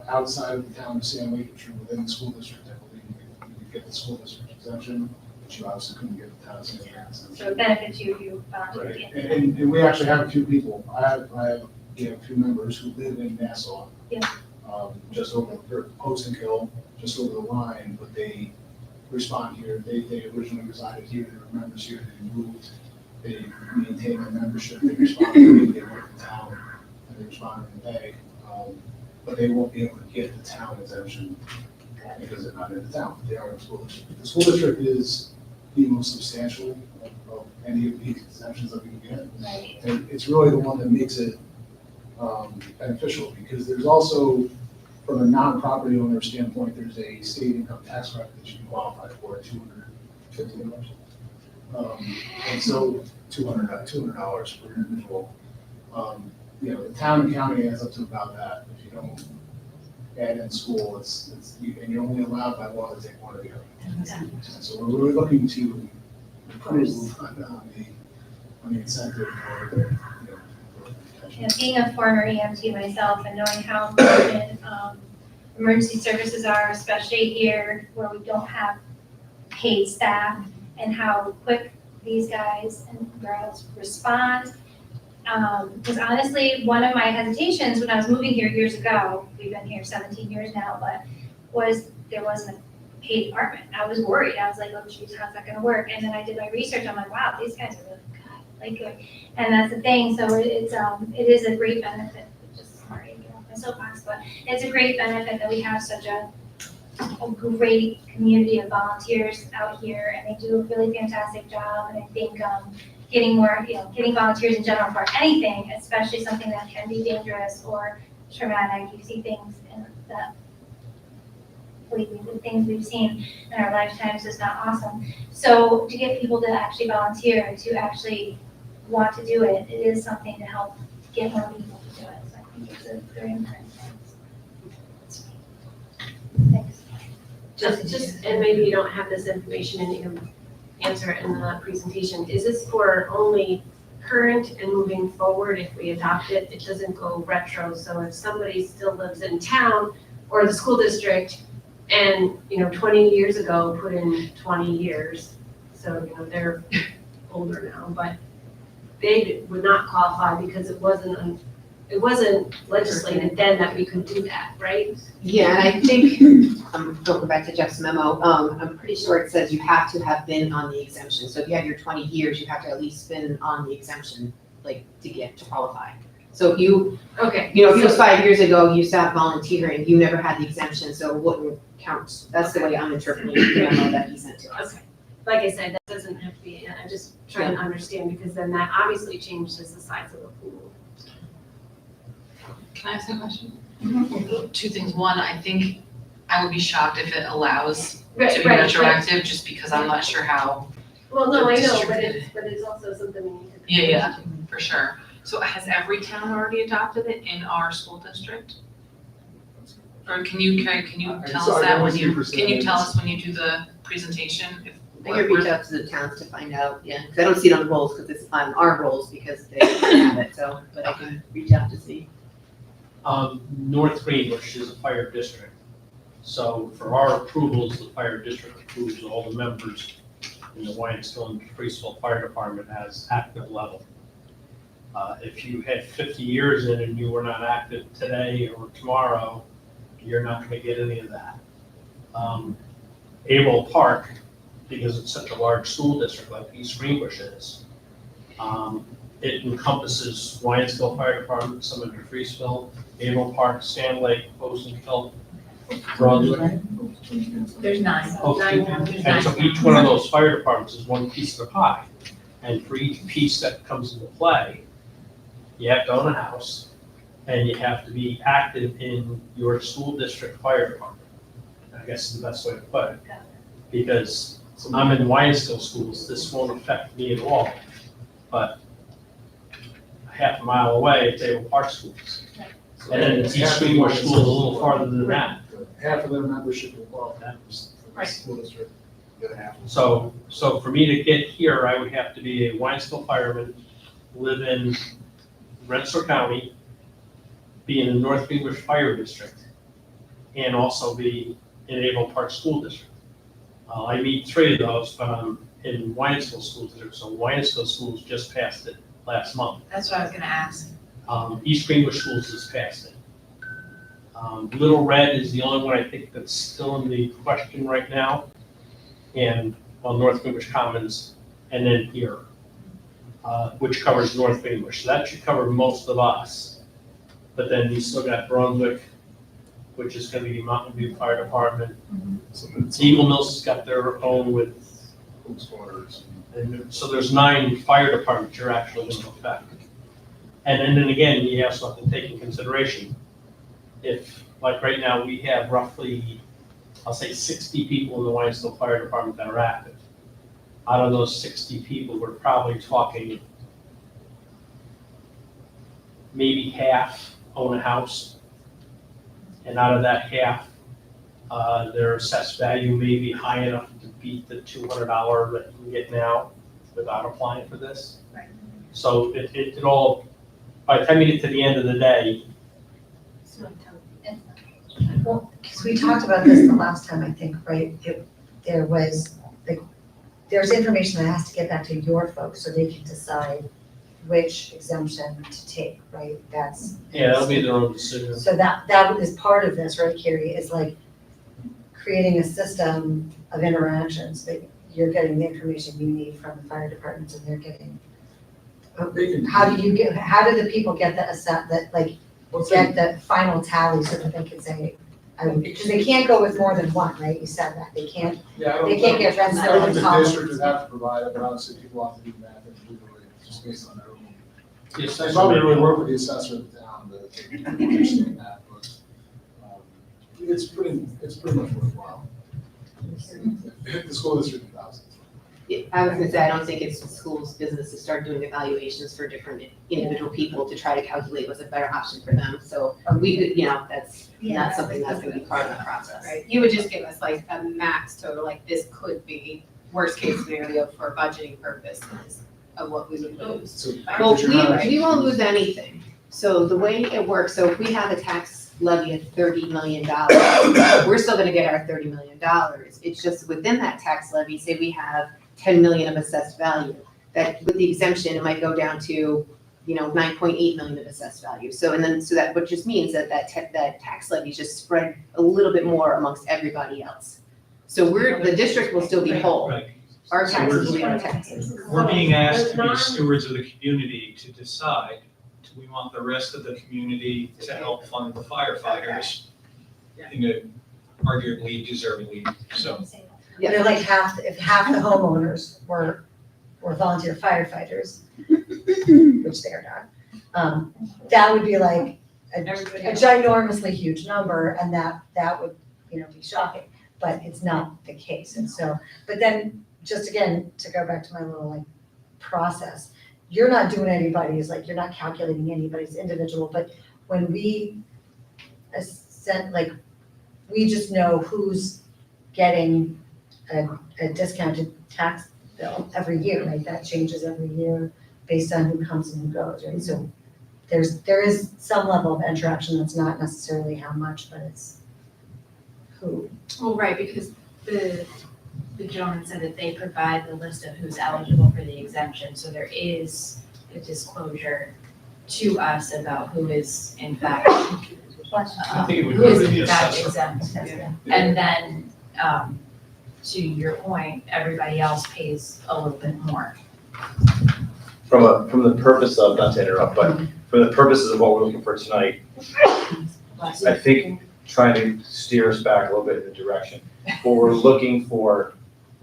outside of the town of Sand Lake, if you're within the school district, I believe you could get the school district exemption, but you obviously couldn't get the town of Sand Lake exemption. So it benefits you if you volunteer Right, at the end. and we actually have a few people, we have two members who live in Nassau. Yeah. Just over, they're Poston Hill, just over the line, but they respond here, they originally resided here, they were members here, they moved, they maintain their membership, they respond here, they work in town, and they respond in the day, but they won't be able to get the town exemption because they're not in the town, they are in the school district. The school district is the most substantial of any of these exemptions that we can get. Right. And it's really the one that makes it beneficial, because there's also, from a non-property owner standpoint, there's a state income tax credit that you can qualify for at $250. And so $200 per individual. The town and county adds up to about that. If you don't add in school, and you're only allowed by law to take one or the other. And so we're really looking to improve on the incentive for the, Yeah, being a former EMT myself and knowing how important emergency services are, especially here where we don't have paid staff, and how quick these guys and girls respond. Because honestly, one of my hesitations when I was moving here years ago, we've been here 17 years now, but there wasn't a paid department. I was worried. I was like, oh geez, how's that gonna work? And then I did my research. I'm like, wow, these guys are really good. And that's the thing, so it is a great benefit, just sorry, get off my soapbox, but it's a great benefit that we have such a great community of volunteers out here, and they do a really fantastic job, and I think, getting more, getting volunteers in general for anything, especially something that can be dangerous or traumatic, you see things in that, the things we've seen in our lifetimes is not awesome. So to get people to actually volunteer, to actually want to do it, it is something to help get more people to do it. So I think it's a very important thing. Thanks. Just, and maybe you don't have this information and you can answer it in the presentation. Is this for only current and moving forward? If we adopt it, it doesn't go retro. So if somebody still lives in town or the school district and, 20 years ago put in 20 years, so, they're older now, but they would not qualify because it wasn't legislated then that we could do that, right? Yeah, and I think, going back to Jeff's memo, I'm pretty sure it says you have to have been on the exemption. So if you have your 20 years, you have to at least been on the exemption, to qualify. So if you, Okay. if it was 5 years ago, you stopped volunteering, you never had the exemption, so it wouldn't count. That's the way I'm interpreting the memo that he sent to us. Okay. Like I said, that doesn't have to be, I'm just trying to understand because then that obviously changes the size of the pool. Can I ask a question? Two things. One, I think I would be shocked if it allows to be retroactive, just because I'm not sure how. Well, no, I know, Distributed. but it's also something we need to. Yeah, for sure. So has every town already adopted it in our school district? Or can you I'm tell us sorry, that I when was you, 2%. can you tell us when you do the presentation? If I can reach out to the towns to find out, yeah, because I don't see it on rolls, because it's on our rolls, because they have it, so, but I can reach out to see. North Greenbush is a fire district. So for our approvals, the fire district approves all the members in the Wyansville and Freesville Fire Department as active level. If you had 50 years in and you were not active today or tomorrow, you're not gonna get any of that. Averill Park, because it's such a large school district like East Greenbush is, it encompasses Wyansville Fire Department, Summit to Freesville, Averill Park, Sand Lake, Rosenfeld, Brunswick. There's 9. Okay, and so each one of those fire departments is one piece of the pie. And for each piece that comes into play, you have to own a house and you have to be active in your school district fire department. I guess is the best way to put it. Because I'm in Wyansville schools, this won't affect me at all. But a half a mile away, it's Averill Park schools. And then it's East Greenbush schools a little farther than that. Half of their membership will qualify for the Right. school district, the other half. So for me to get here, I would have to be a Wyansville fireman, live in Rensselaer County, be in the North Greenbush Fire District, and also be in Averill Park School District. I meet 3 of those, but I'm in Wyansville School District, so Wyansville Schools just passed it last month. That's what I was gonna ask. East Greenbush Schools just passed it. Little Red is the only one I think that's still in the question right now. And, well, North Greenbush Commons, and then here, which covers North Greenbush. So that should cover most of us. But then you still got Brunswick, which is gonna be Mountain View Fire Department. So it's Eagle Mills has got their own with, close quarters. and so there's 9 fire departments you're actually gonna affect. And then again, you also have to take in consideration, if, like right now, we have roughly, I'll say 60 people in the Wyansville Fire Department that are active. Out of those 60 people, we're probably talking maybe half own a house. And out of that half, their assessed value may be high enough to beat the $200 that you can get now without applying for this. Right. So it all, by the time you get to the end of the day, Well, because we talked about this the last time, I think, right? There was, like, there's information that has to get back to your folks so they can decide which exemption to take, right? That's. yeah, that'll be their own decision. So that is part of this, right, Carrie, is like creating a system of interactions that you're getting the information you need from the fire departments and they're getting. How do the people get the that, like, get the final tally so that they can say, because they can't go with more than one, right? You said that, they can't, Yeah, I don't. they can't get I Rensselaer don't and think the district Collins. would have to provide it, but obviously people have to do that individually, just based on their own. The I assessor probably may really be- work with the assessor of the town to understand that, but, it's pretty much worthwhile. Hit the school district $1,000. Yeah, I was gonna say, I don't think it's the school's business to start doing evaluations for different individual people to try to calculate what's a better option for them. So we could, that's not something that's gonna be part of the process. Right, you would just give us like a max total, like this could be worst case scenario for budgeting purposes of what we would lose. So, Well, but you're not- we won't lose anything. So the way it works, so if we have a tax levy of $30 million, we're still gonna get our $30 million. It's just within that tax levy, say we have 10 million of assessed value, that with the exemption, it might go down to, 9.8 million of assessed value. So that, what just means that that tax levy is just spread a little bit more amongst everybody else. So the district will still be whole. Right. Our So taxes will be our taxes. We're being asked to be stewards of the community to decide, do we want the rest of the community to help fund the firefighters in a arguably deserving lead, so. They're like if half the homeowners were volunteer firefighters, which they are not, that would be like a ginormously huge number, and that would, be shocking, but it's not the case. And so, but then, just again, to go back to my little like process, you're not doing anybody's, like, you're not calculating anybody's individual, but when we we just know who's getting a discounted tax bill every year, right? That changes every year based on who comes and who goes, right? So there is some level of interaction that's not necessarily how much, but it's who. Well, right, because the gentleman said that they provide the list of who's eligible for the exemption, so there is a disclosure to us about who is in fact, I think it would who go is to the in fact assessor. exempt. And then, to your point, everybody else pays a little bit more. From the purpose of, not to interrupt, but for the purposes of what we're looking for tonight, I think trying to steer us back a little bit in the direction. What we're looking for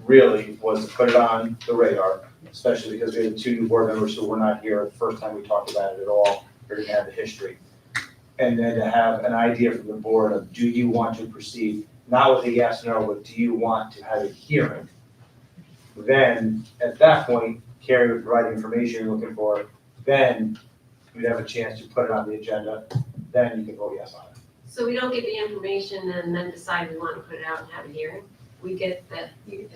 really was to put it on the radar, especially because we had 2 new board members who were not here the first time we talked about it at all, or didn't have the history. And then to have an idea from the board of, do you want to proceed, not with a yes or no, but do you want to have a hearing? Then, at that point, Carrie would provide the information you're looking for, then you'd have a chance to put it on the agenda, then you can vote yes on it. So we don't get the information and then decide we want to put it out and have a hearing? We get the.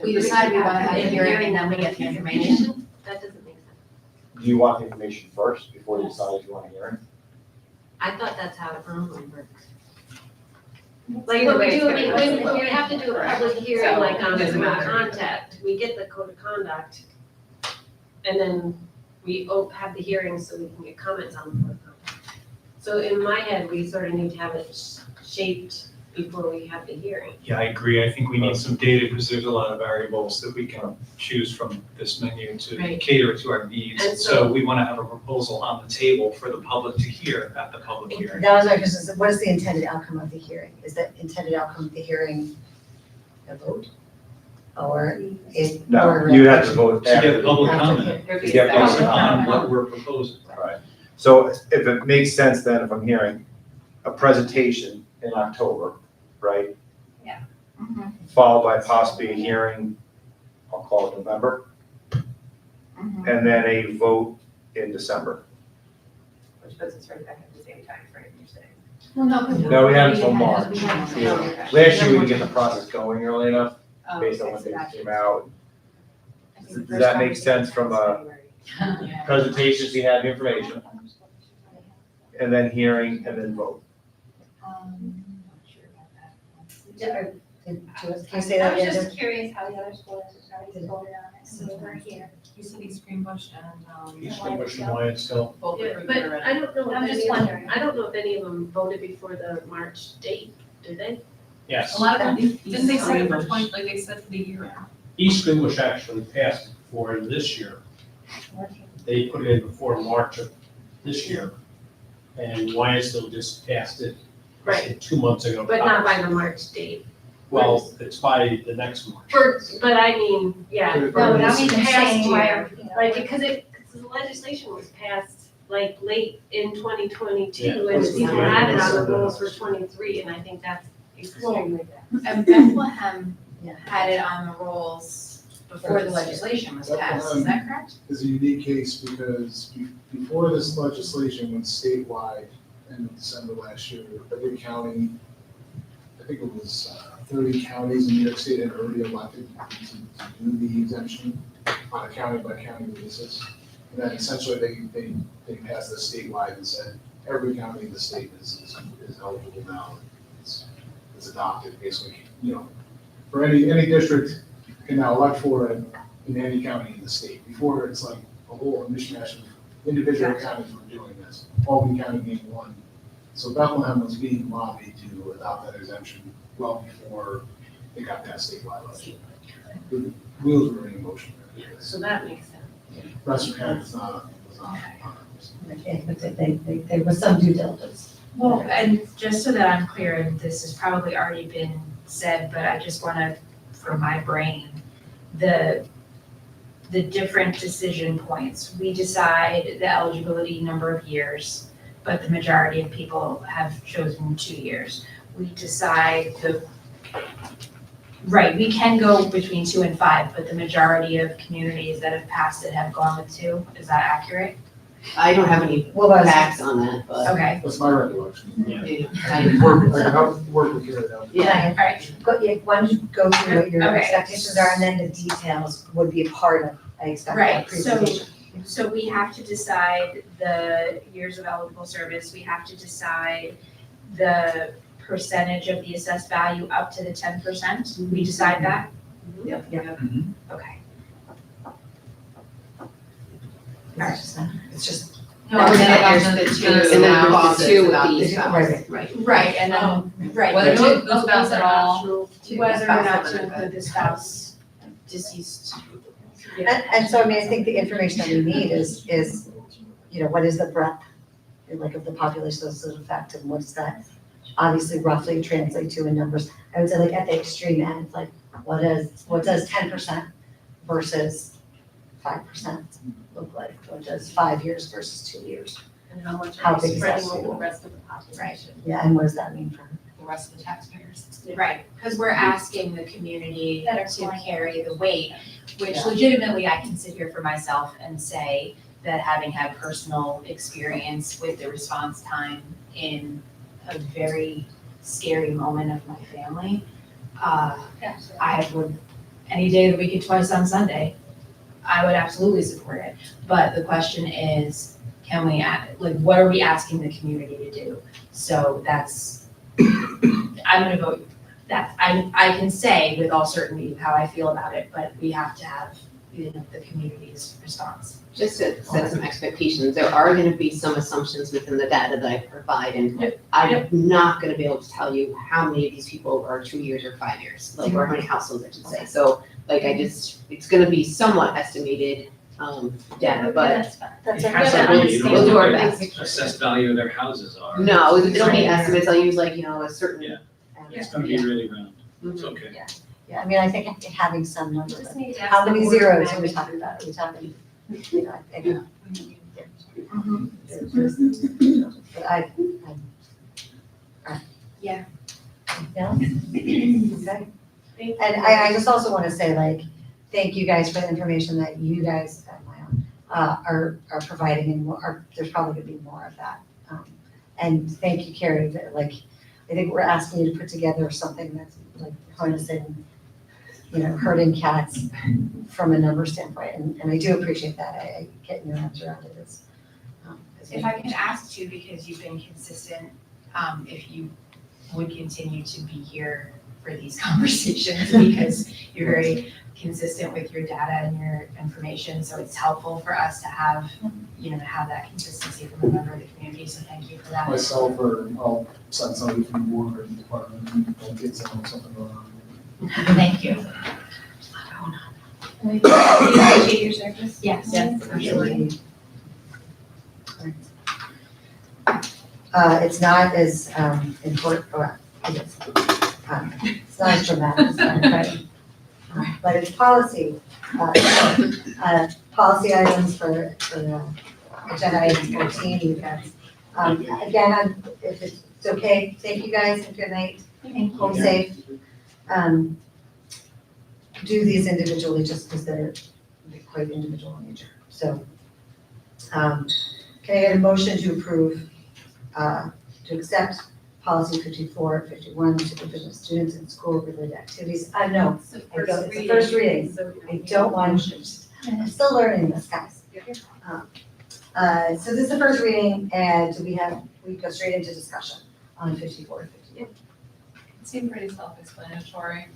We decide we want to have a hearing and then we get the information. That doesn't make sense. Do you want the information first before you decide if you want a hearing? I thought that's how it normally works. Like Like when when we have to do a public hearing, like on the code of conduct, we get the code of conduct. And then we have the hearing so we can get comments on the code of conduct. So in my head, we sort of need to have it shaped before we have the hearing. Yeah, I agree. I think we need some data because there's a lot of variables that we can choose from this menu to Right. cater to our needs. And So we want to have a proposal on the table for the public to hear at the public hearing. That was my question, what is the intended outcome of the hearing? Is the intended outcome of the hearing a vote? Or it? No, or- you have to vote To get after. public After comment, To get based public on comment. what we're proposing. Right. So if it makes sense then, if I'm hearing a presentation in October, right? Followed by possibly a hearing, I'll call it November. And then a vote in December. Which puts us right back at the same time frame, you're saying. Well, no, No, we have until March. We have Yeah. until- Last year, we didn't get the process going early enough, Oh, based on okay, when so things that's- came out. I think the Does first that time make we did sense it from was a February. Yeah. presentation, you have the information, and then hearing, and then vote? Not sure about that. Can you say that I was again? just curious how the other schools have already voted on it, so we're here. You said East Greenbush and, East Greenbush and Wyattstown. both Yeah, approved but already. I don't know if I'm just any of them, wondering. I don't know if any of them voted before the March date, did they? Yes. A lot of them, didn't they say it for Greenbush. 20, like they said for the year? East Greenbush actually passed it before this year. They put it in before March of this year. And Wyattstown just passed it Right, 2 months ago. but not by the March date. Well, it's by the next March. But I mean, yeah. No, for No, but I this mean, past saying why year, everything else. like, because the legislation was passed like late in 2022, Yeah, and that's people what had it on the I- rules for 23, and I think that's extremely bad. And Bethlehem Yeah. had it on the rolls before the legislation was passed, is that correct? Is a unique case because before this legislation went statewide in December last year, every county, I think it was 30 counties in New York State had already elected to do the exemption on a county by county basis. And then essentially they passed this statewide and said, every county in the state is eligible now. It's adopted basically, for any district can now elect for it in any county in the state. Before, it's like a whole mishmash of individual counties were doing this, Albany County being one. So Bethlehem was being lobbied to adopt that exemption well before it got passed statewide last year. The wheels were in motion. So that makes sense. Western County was not. Okay, but there was some due diligence. Well, and just so that I'm clear, and this has probably already been said, but I just want to, for my brain, the different decision points. We decide the eligibility number of years, but the majority of people have chosen 2 years. We decide right, we can go between 2 and 5, but the majority of communities that have passed it have gone with 2. Is that accurate? I don't have any What was, facts on that, but. Okay, That's my recollection. I- Work, I can help work with Gary out. Yeah, all right, why don't you go through what your Okay. expectations are, and then the details would be a part of, I expect, that Right, so- presentation. so we have to decide the years of eligible service, we have to decide the percentage of the assessed value up to the 10%, we decide that? Yep. Okay. It's just, No, and and then then there's there's the two, and then cost two would be Right, spouse, right. right. Right, and then, right, Whether whether to include spouse at all. or not to include the spouse deceased. and so, I mean, I think the information that we need is, you know, what is the breadth, like, of the population that's affected, and what does that obviously roughly translate to in numbers? I would say, like, at the extreme end, like, what does 10% versus 5% look like? What does 5 years versus 2 years? And how much How are big we is that spreading over school? the rest of the population? Yeah, and what does that mean for The rest of the taxpayers. Right, because we're asking the community That are to going. carry the weight, which Yeah. legitimately I can sit here for myself and say that having had personal experience with the response time in a very scary moment of my family, I would, any day of the week and twice on Sunday, I would absolutely support it. But the question is, can we, like, what are we asking the community to do? So that's, I'm gonna vote, that, I can say with all certainty how I feel about it, but we have to have, you know, the community's response. Just to set some expectations, there are gonna be some assumptions within the data that I provide, and I'm not gonna be able to tell you how many of these people are 2 years or 5 years, like, or how many households I should say. So, like, it's gonna be somewhat estimated, data, but That's fine. That's It okay. has Yeah, to be, you don't we'll do know our what best. the assessed value of their houses are. no, it'll be estimates, I'll use like, you know, a certain. Yeah. It's gonna be really round, Mhm. it's okay. Yeah, I mean, I think having some number, Just like, need to ask how the many board zeros of are we magnitude. talking about? Are we talking, you know, I think. But Yeah. Yeah? Okay. And I just also want to say, like, thank you guys for the information that you guys, are providing, and there's probably gonna be more of that. And thank you, Carrie, that, like, I think we're asking you to put together something that's, like, harnessing, you know, herding cats from a number standpoint, and I do appreciate that. I getting your arms around it is. If I could ask too, because you've been consistent, if you would continue to be here for these conversations, because you're very consistent with your data and your information, so it's helpful for us to have, you know, have that consistency from a member of the community, so thank you for that. Myself, or I'll send somebody from the board or the department, in case I know something going on. Thank you. We appreciate your service. Yes. Absolutely. It's not as important, or it is. It's not as dramatic as that, right? But it's policy. Policy items for agenda item 14, you guys. Again, if it's okay, thank you guys, and good night. Home safe. Do these individually just because they're quite individual in nature. So, can I get a motion to approve, to accept policy 54, 51, supervision of students in school-related activities? No, it's the first reading. I don't want, I'm still learning this, guys. So this is the first reading, and we go straight into discussion on 54 and 51. It seemed pretty self-explanatory.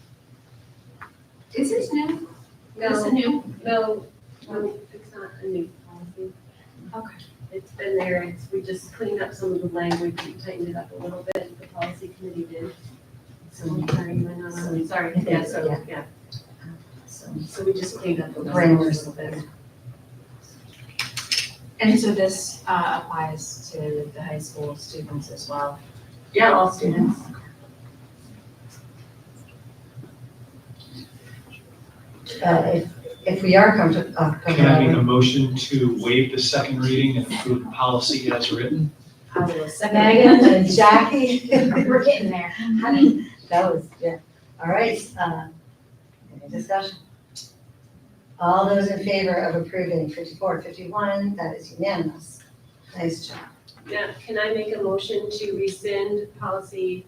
Is this new? Is this No, new? no, it's not a new policy. Okay. It's been there, we just cleaned up some of the language, and tightened it up a little bit, the policy committee did. So I'm sorry, am I not on? Sorry, yeah, so, yeah, so we just cleaned up the Grammar language is a little bit. And so this applies to the high school students as well? Yeah, all students. If we are comfortable, Can I make a motion to waive the second reading and approve the policy as written? I will second. Megan and Jackie. We're getting there. That was, yeah. All right, any discussion? All those in favor of approving 54, 51, that is unanimous. Nice job. Now, can I make a motion to rescind policy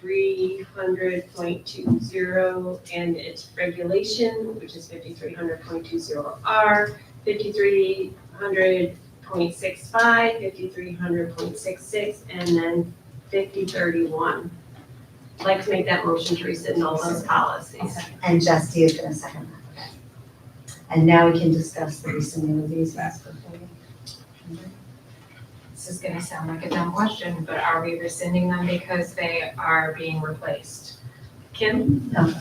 5300.20 and its regulation, which is 5300.20R, 5300.65, 5300.66, and then 5031? I'd like to make that motion to rescind all those policies. And Justy is gonna second that. Okay. And now we can discuss the rescinding of these. This is gonna sound like a dumb question, but are we rescinding them because they are being replaced? Kim? No.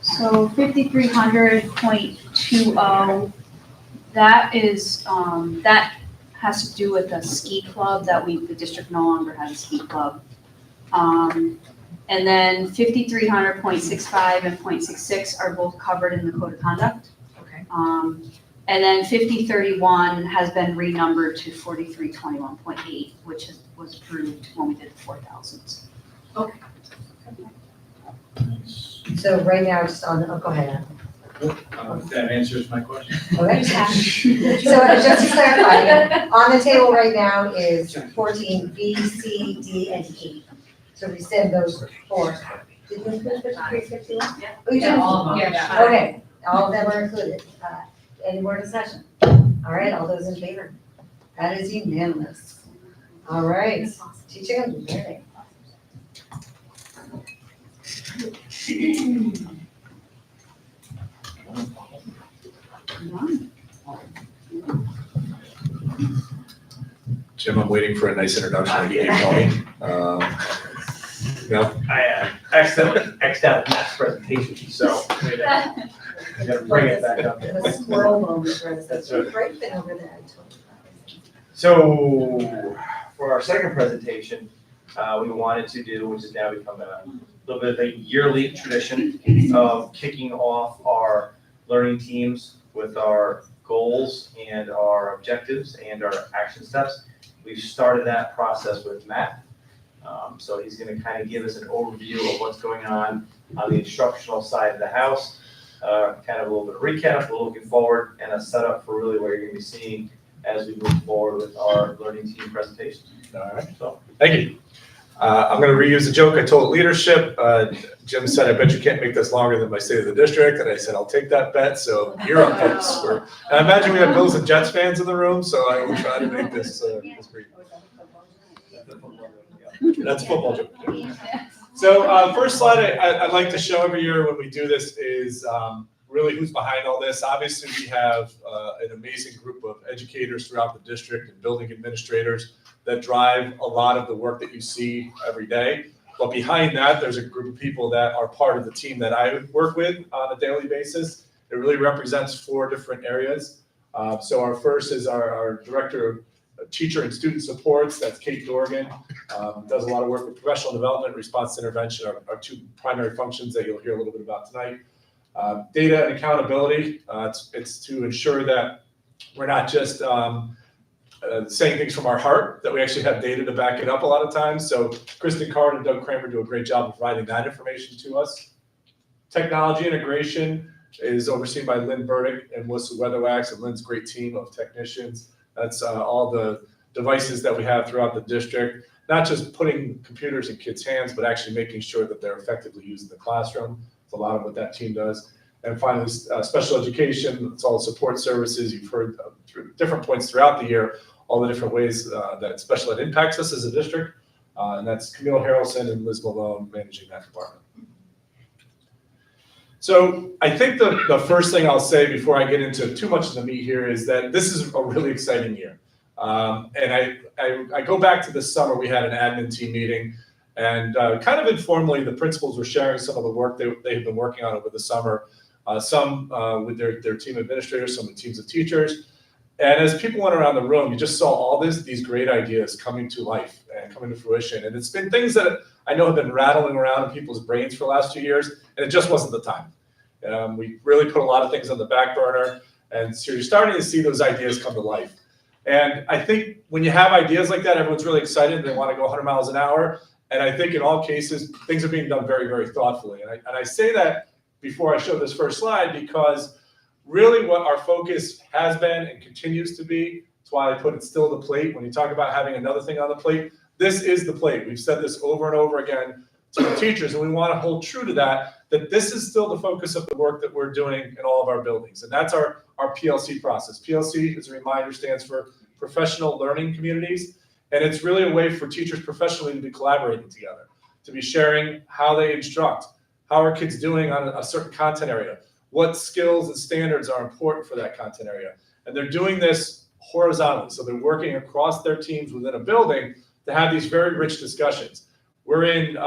So 5300.20, that is, that has to do with the ski club that the district no longer has a ski club. And then 5300.65 and .66 are both covered in the code of conduct. Okay. And then 5031 has been renumbered to 4321.8, which was approved when we did the 4,000s. So right now, just on, go ahead, That answers my question. Okay. So just to clarify, on the table right now is 14, B, C, D, and E. So rescind those four. Did you include 53, 51? Yeah. Oh, you did? All of them. Yeah. Okay, all of them are included. Any more discussion? All right, all those in favor? That is unanimous. All right, teaching and learning. Jim, I'm waiting for a nice introduction to get you going. No? I accidentally X'd out Matt's presentation, so I gotta bring it back up. The squirrel moment, right? That's right. Right thing over there. So for our second presentation, we wanted to do, which has now become a little bit of a yearly tradition of kicking off our learning teams with our goals and our objectives and our action steps. We've started that process with Matt. So he's going to kind of give us an overview of what's going on the instructional side of the house, kind of a little bit of recap, a little looking forward, and a setup for really what you're going to be seeing as we move forward with our learning team presentation. All right. So, Thank you. I'm going to reuse the joke I told leadership. Jim said, I bet you can't make this longer than my State of the District. And I said, I'll take that bet. So you're up, folks. And I imagine we have Bills and Jets fans in the room, so I will try to make this brief. That's a football joke. So first slide I'd like to show every year when we do this is really who's behind all this. Obviously, we have an amazing group of educators throughout the district and building administrators that drive a lot of the work that you see every day. But behind that, there's a group of people that are part of the team that I work with on a daily basis. It really represents 4 different areas. So our first is our Director of Teacher and Student Supports, that's Kate Dorgan. Does a lot of work with professional development, response to intervention, are 2 primary functions that you'll hear a little bit about tonight. Data and accountability, it's to ensure that we're not just saying things from our heart, that we actually have data to back it up a lot of times. So Kristen Card and Doug Kramer do a great job of providing that information to us. Technology integration is overseen by Lynn Burdick and Melissa Weatherwax and Lynn's great team of technicians. That's all the devices that we have throughout the district, not just putting computers in kids' hands, but actually making sure that they're effectively used in the classroom. It's a lot of what that team does. And finally, special education, it's all support services. You've heard through different points throughout the year, all the different ways that special ed impacts us as a district. And that's Camille Harrelson and Liz Malone managing that department. So I think the first thing I'll say before I get into too much of the meat here is that this is a really exciting year. And I go back to this summer, we had an admin team meeting, and kind of informally, the principals were sharing some of the work they had been working on over the summer, some with their team administrators, some with teams of teachers. And as people went around the room, you just saw all these great ideas coming to life and coming to fruition. And it's been things that I know have been rattling around in people's brains for the last 2 years, and it just wasn't the time. We really put a lot of things on the back burner, and so you're starting to see those ideas come to life. And I think when you have ideas like that, everyone's really excited. They want to go 100 miles an hour. And I think in all cases, things are being done very, very thoughtfully. And I say that before I show this first slide, because really what our focus has been and continues to be, that's why I put it still the plate. When you talk about having another thing on the plate, this is the plate. We've said this over and over again to the teachers, and we want to hold true to that this is still the focus of the work that we're doing in all of our buildings. And that's our PLC process. PLC, as a reminder, stands for Professional Learning Communities. And it's really a way for teachers professionally to be collaborating together, to be sharing how they instruct, how are kids doing on a certain content area, what skills and standards are important for that content area. And they're doing this horizontally. So they're working across their teams within a building to have these very rich discussions. We're in,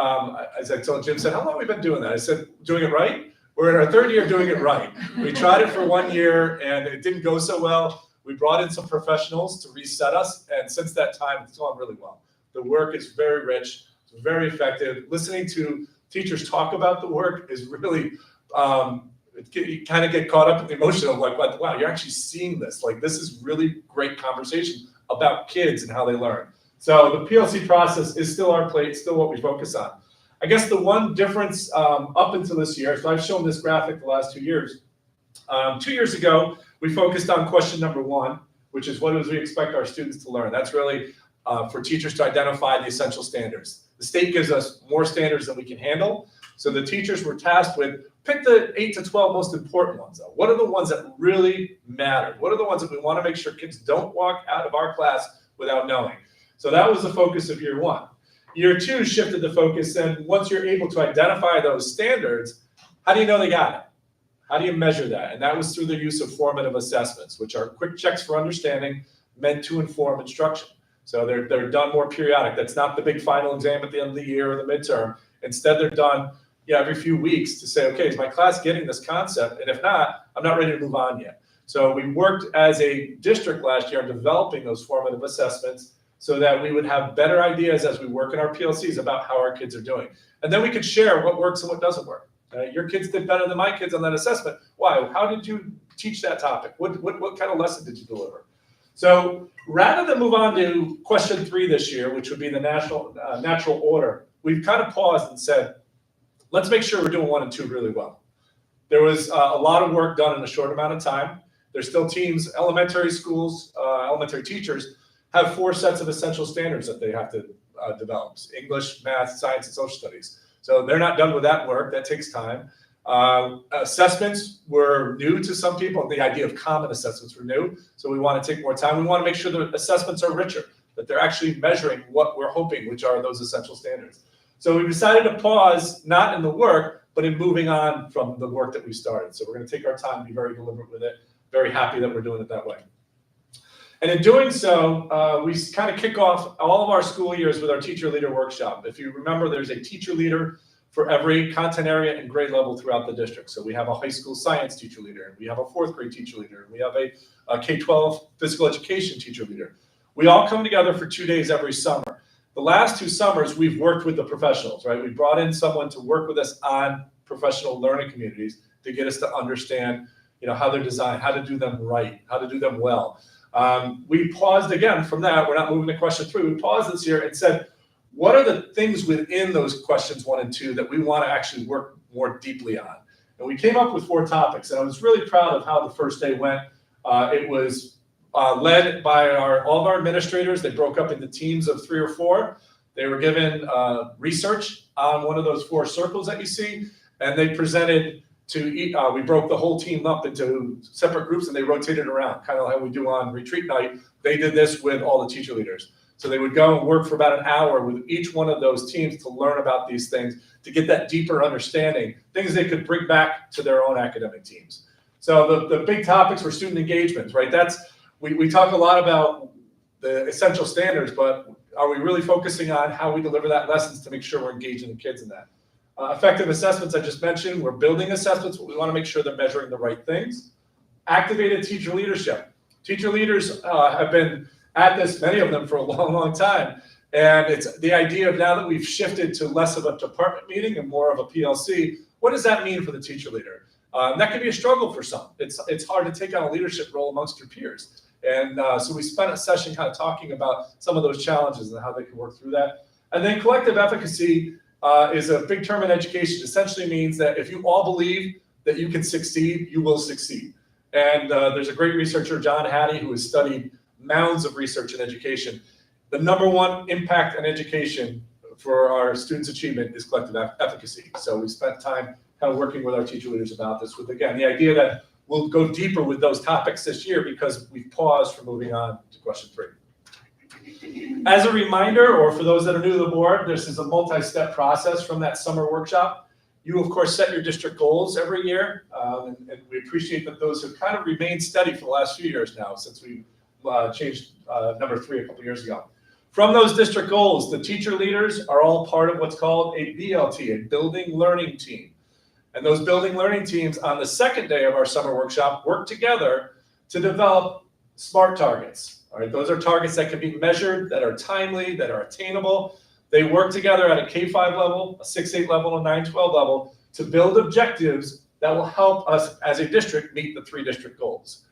as I told Jim, said, how long have we been doing that? I said, doing it right? We're in our third year doing it right. We tried it for 1 year and it didn't go so well. We brought in some professionals to reset us, and since that time, it's gone really well. The work is very rich, it's very effective. Listening to teachers talk about the work is really, you kind of get caught up in the emotion of like, wow, you're actually seeing this. Like, this is really great conversation about kids and how they learn. So the PLC process is still our plate, still what we focus on. I guess the one difference up until this year, so I've shown this graphic the last 2 years. 2 years ago, we focused on question number 1, which is what do we expect our students to learn? That's really for teachers to identify the essential standards. The state gives us more standards than we can handle. So the teachers were tasked with pick the 8 to 12 most important ones though. What are the ones that really matter? What are the ones that we want to make sure kids don't walk out of our class without knowing? So that was the focus of year 1. Year 2 shifted the focus, and once you're able to identify those standards, how do you know they got it? How do you measure that? And that was through the use of formative assessments, which are quick checks for understanding meant to inform instruction. So they're done more periodic. That's not the big final exam at the end of the year or the midterm. Instead, they're done every few weeks to say, okay, is my class getting this concept? And if not, I'm not ready to move on yet. So we worked as a district last year on developing those formative assessments so that we would have better ideas as we work in our PLCs about how our kids are doing. And then we could share what works and what doesn't work. Your kids did better than my kids on that assessment. Why? How did you teach that topic? What kind of lesson did you deliver? So rather than move on to question 3 this year, which would be the natural order, we've kind of paused and said, let's make sure we're doing 1 and 2 really well. There was a lot of work done in a short amount of time. There's still teams, elementary schools, elementary teachers have 4 sets of essential standards that they have to develop: English, math, science, and social studies. So they're not done with that work. That takes time. Assessments were new to some people. The idea of common assessments were new. So we want to take more time. We want to make sure the assessments are richer, that they're actually measuring what we're hoping, which are those essential standards. So we decided to pause, not in the work, but in moving on from the work that we started. So we're going to take our time, be very deliberate with it. Very happy that we're doing it that way. And in doing so, we kind of kick off all of our school years with our teacher leader workshop. If you remember, there's a teacher leader for every content area and grade level throughout the district. So we have a high school science teacher leader, we have a 4th grade teacher leader, and we have a K-12 physical education teacher leader. We all come together for 2 days every summer. The last 2 summers, we've worked with the professionals, right? We brought in someone to work with us on professional learning communities to get us to understand, how they're designed, how to do them right, how to do them well. We paused again from that. We're not moving to question 3. We paused this year and said, what are the things within those questions 1 and 2 that we want to actually work more deeply on? And we came up with 4 topics, and I was really proud of how the first day went. It was led by all of our administrators. They broke up into teams of 3 or 4. They were given research on one of those 4 circles that you see, and they presented we broke the whole team up into separate groups and they rotated around, kind of like how we do on retreat night. They did this with all the teacher leaders. So they would go and work for about an hour with each one of those teams to learn about these things, to get that deeper understanding, things they could bring back to their own academic teams. So the big topics were student engagement, right? We talk a lot about the essential standards, but are we really focusing on how we deliver that lessons to make sure we're engaging the kids in that? Effective assessments, I just mentioned. We're building assessments, but we want to make sure they're measuring the right things. Activated teacher leadership. Teacher leaders have been at this, many of them, for a long, long time. And it's the idea of now that we've shifted to less of a department meeting and more of a PLC, what does that mean for the teacher leader? That can be a struggle for some. It's hard to take on a leadership role amongst your peers. And so we spent a session kind of talking about some of those challenges and how they can work through that. And then collective efficacy is a big term in education. Essentially means that if you all believe that you can succeed, you will succeed. And there's a great researcher, John Hattie, who has studied mounds of research in education. The number one impact on education for our students' achievement is collective efficacy. So we spent time kind of working with our teacher leaders about this with, again, the idea that we'll go deeper with those topics this year because we've paused from moving on to question 3. As a reminder, or for those that are new to the board, this is a multi-step process from that summer workshop. You, of course, set your district goals every year, and we appreciate that those have kind of remained steady for the last few years now since we changed number 3 a couple years ago. From those district goals, the teacher leaders are all part of what's called a BLT, a building learning team. And those building learning teams on the second day of our summer workshop work together to develop SMART targets. All right, those are targets that can be measured, that are timely, that are attainable. They work together at a K-5 level, a 6-8 level, a 9-12 level to build objectives that will help us as a district meet the 3 district goals.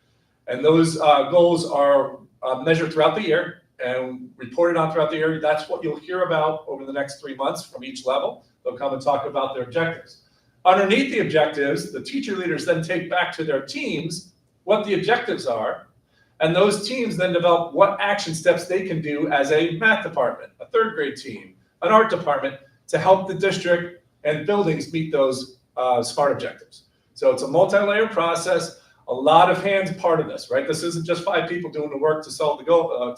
And those goals are measured throughout the year and reported on throughout the year. That's what you'll hear about over the next 3 months from each level. They'll come and talk about their objectives. Underneath the objectives, the teacher leaders then take back to their teams what the objectives are, and those teams then develop what action steps they can do as a math department, a 3rd grade team, an art department to help the district and buildings meet those SMART objectives. So it's a multi-layer process, a lot of hands part of this, right? This isn't just 5 people doing the work to solve the goal,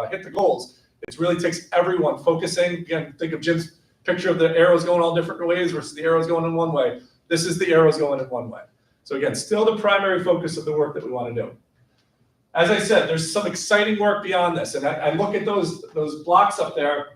hit the goals. It really takes everyone focusing. Again, think of Jim's picture of the arrows going all different ways versus the arrows going in one way. This is the arrows going in one way. So again, still the primary focus of the work that we want to do. As I said, there's some exciting work beyond this. And I look at those blocks up there,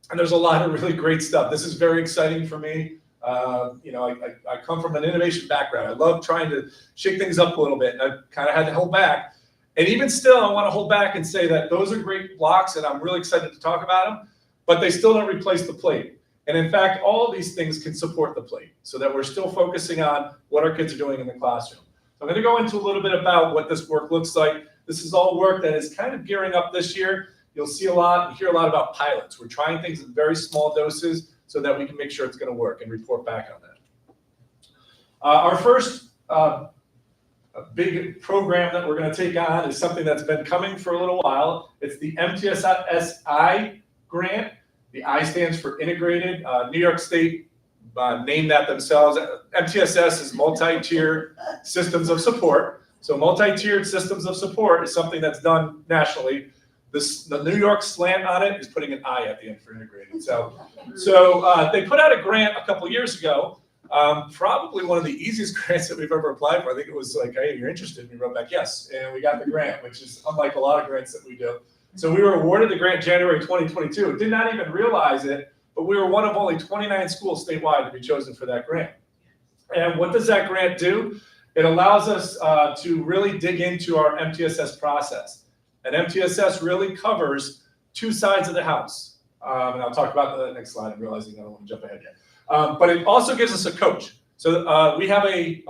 and there's a lot of really great stuff. This is very exciting for me. I come from an innovation background. I love trying to shake things up a little bit, and I kind of had to hold back. And even still, I want to hold back and say that those are great blocks, and I'm really excited to talk about them, but they still don't replace the plate. And in fact, all of these things can support the plate so that we're still focusing on what our kids are doing in the classroom. So I'm going to go into a little bit about what this work looks like. This is all work that is kind of gearing up this year. You'll see a lot and hear a lot about pilots. We're trying things in very small doses so that we can make sure it's going to work and report back on that. Our first big program that we're going to take on is something that's been coming for a little while. It's the MTSI grant. The I stands for Integrated. New York State named that themselves. MTSS is multi-tiered systems of support. So multi-tiered systems of support is something that's done nationally. The New York slant on it is putting an I at the end for integrated. So they put out a grant a couple years ago, probably one of the easiest grants that we've ever applied for. I think it was like, hey, you're interested? And we wrote back, yes. And we got the grant, which is unlike a lot of grants that we do. So we were awarded the grant January 2022. Did not even realize it, but we were one of only 29 schools statewide to be chosen for that grant. And what does that grant do? It allows us to really dig into our MTSS process. And MTSS really covers 2 sides of the house. And I'll talk about the next slide. I'm realizing I don't want to jump ahead yet. But it also gives us a coach. So we have I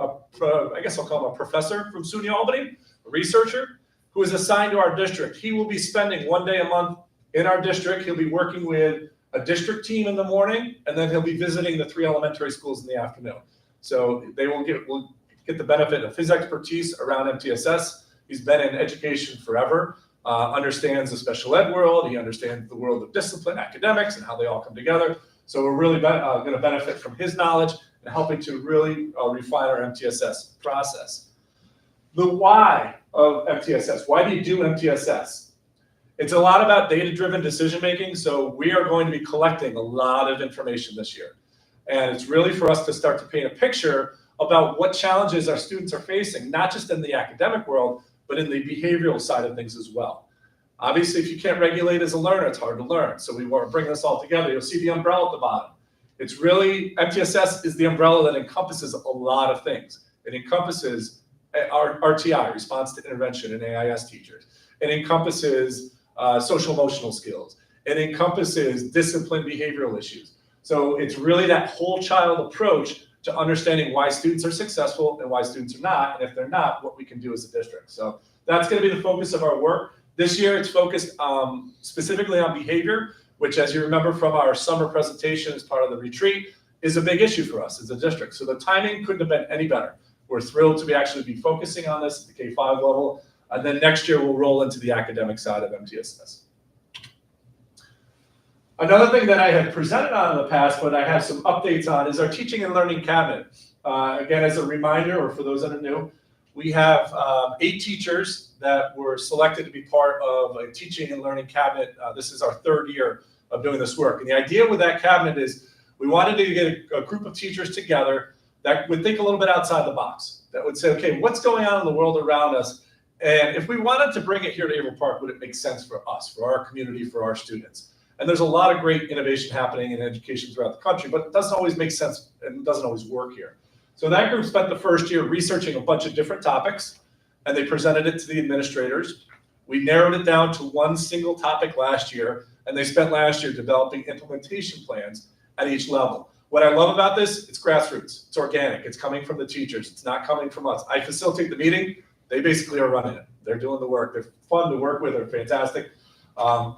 guess I'll call him a professor from SUNY Albany, a researcher, who is assigned to our district. He will be spending 1 day a month in our district. He'll be working with a district team in the morning, and then he'll be visiting the 3 elementary schools in the afternoon. So we'll get the benefit of his expertise around MTSS. He's been in education forever, understands the special ed world. He understands the world of discipline, academics, and how they all come together. So we're really going to benefit from his knowledge and helping to really refine our MTSS process. The why of MTSS. Why do you do MTSS? It's a lot about data-driven decision-making. So we are going to be collecting a lot of information this year. And it's really for us to start to paint a picture about what challenges our students are facing, not just in the academic world, but in the behavioral side of things as well. Obviously, if you can't regulate as a learner, it's hard to learn. So we want to bring this all together. You'll see the umbrella at the bottom. It's really, MTSS is the umbrella that encompasses a lot of things. It encompasses our RTI, response to intervention, and AIS teachers. It encompasses social emotional skills. It encompasses discipline behavioral issues. So it's really that whole child approach to understanding why students are successful and why students are not, and if they're not, what we can do as a district. So that's going to be the focus of our work. This year, it's focused specifically on behavior. which, as you remember from our summer presentation as part of the retreat, is a big issue for us as a district. So the timing couldn't have been any better. We're thrilled to actually be focusing on this at the K-5 level, and then next year we'll roll into the academic side of MTSS. Another thing that I have presented on in the past, but I have some updates on, is our teaching and learning cabinet. Again, as a reminder, or for those that are new, we have 8 teachers that were selected to be part of a teaching and learning cabinet. This is our 3rd year of doing this work. And the idea with that cabinet is we wanted to get a group of teachers together that would think a little bit outside the box, that would say, okay, what's going on in the world around us? And if we wanted to bring it here to Averill Park, would it make sense for us, for our community, for our students? And there's a lot of great innovation happening in education throughout the country, but it doesn't always make sense and doesn't always work here. So that group spent the first year researching a bunch of different topics, and they presented it to the administrators. We narrowed it down to one single topic last year, and they spent last year developing implementation plans at each level. What I love about this, it's grassroots, it's organic, it's coming from the teachers, it's not coming from us. I facilitate the meeting, they basically are running it. They're doing the work, they're fun to work with, they're fantastic,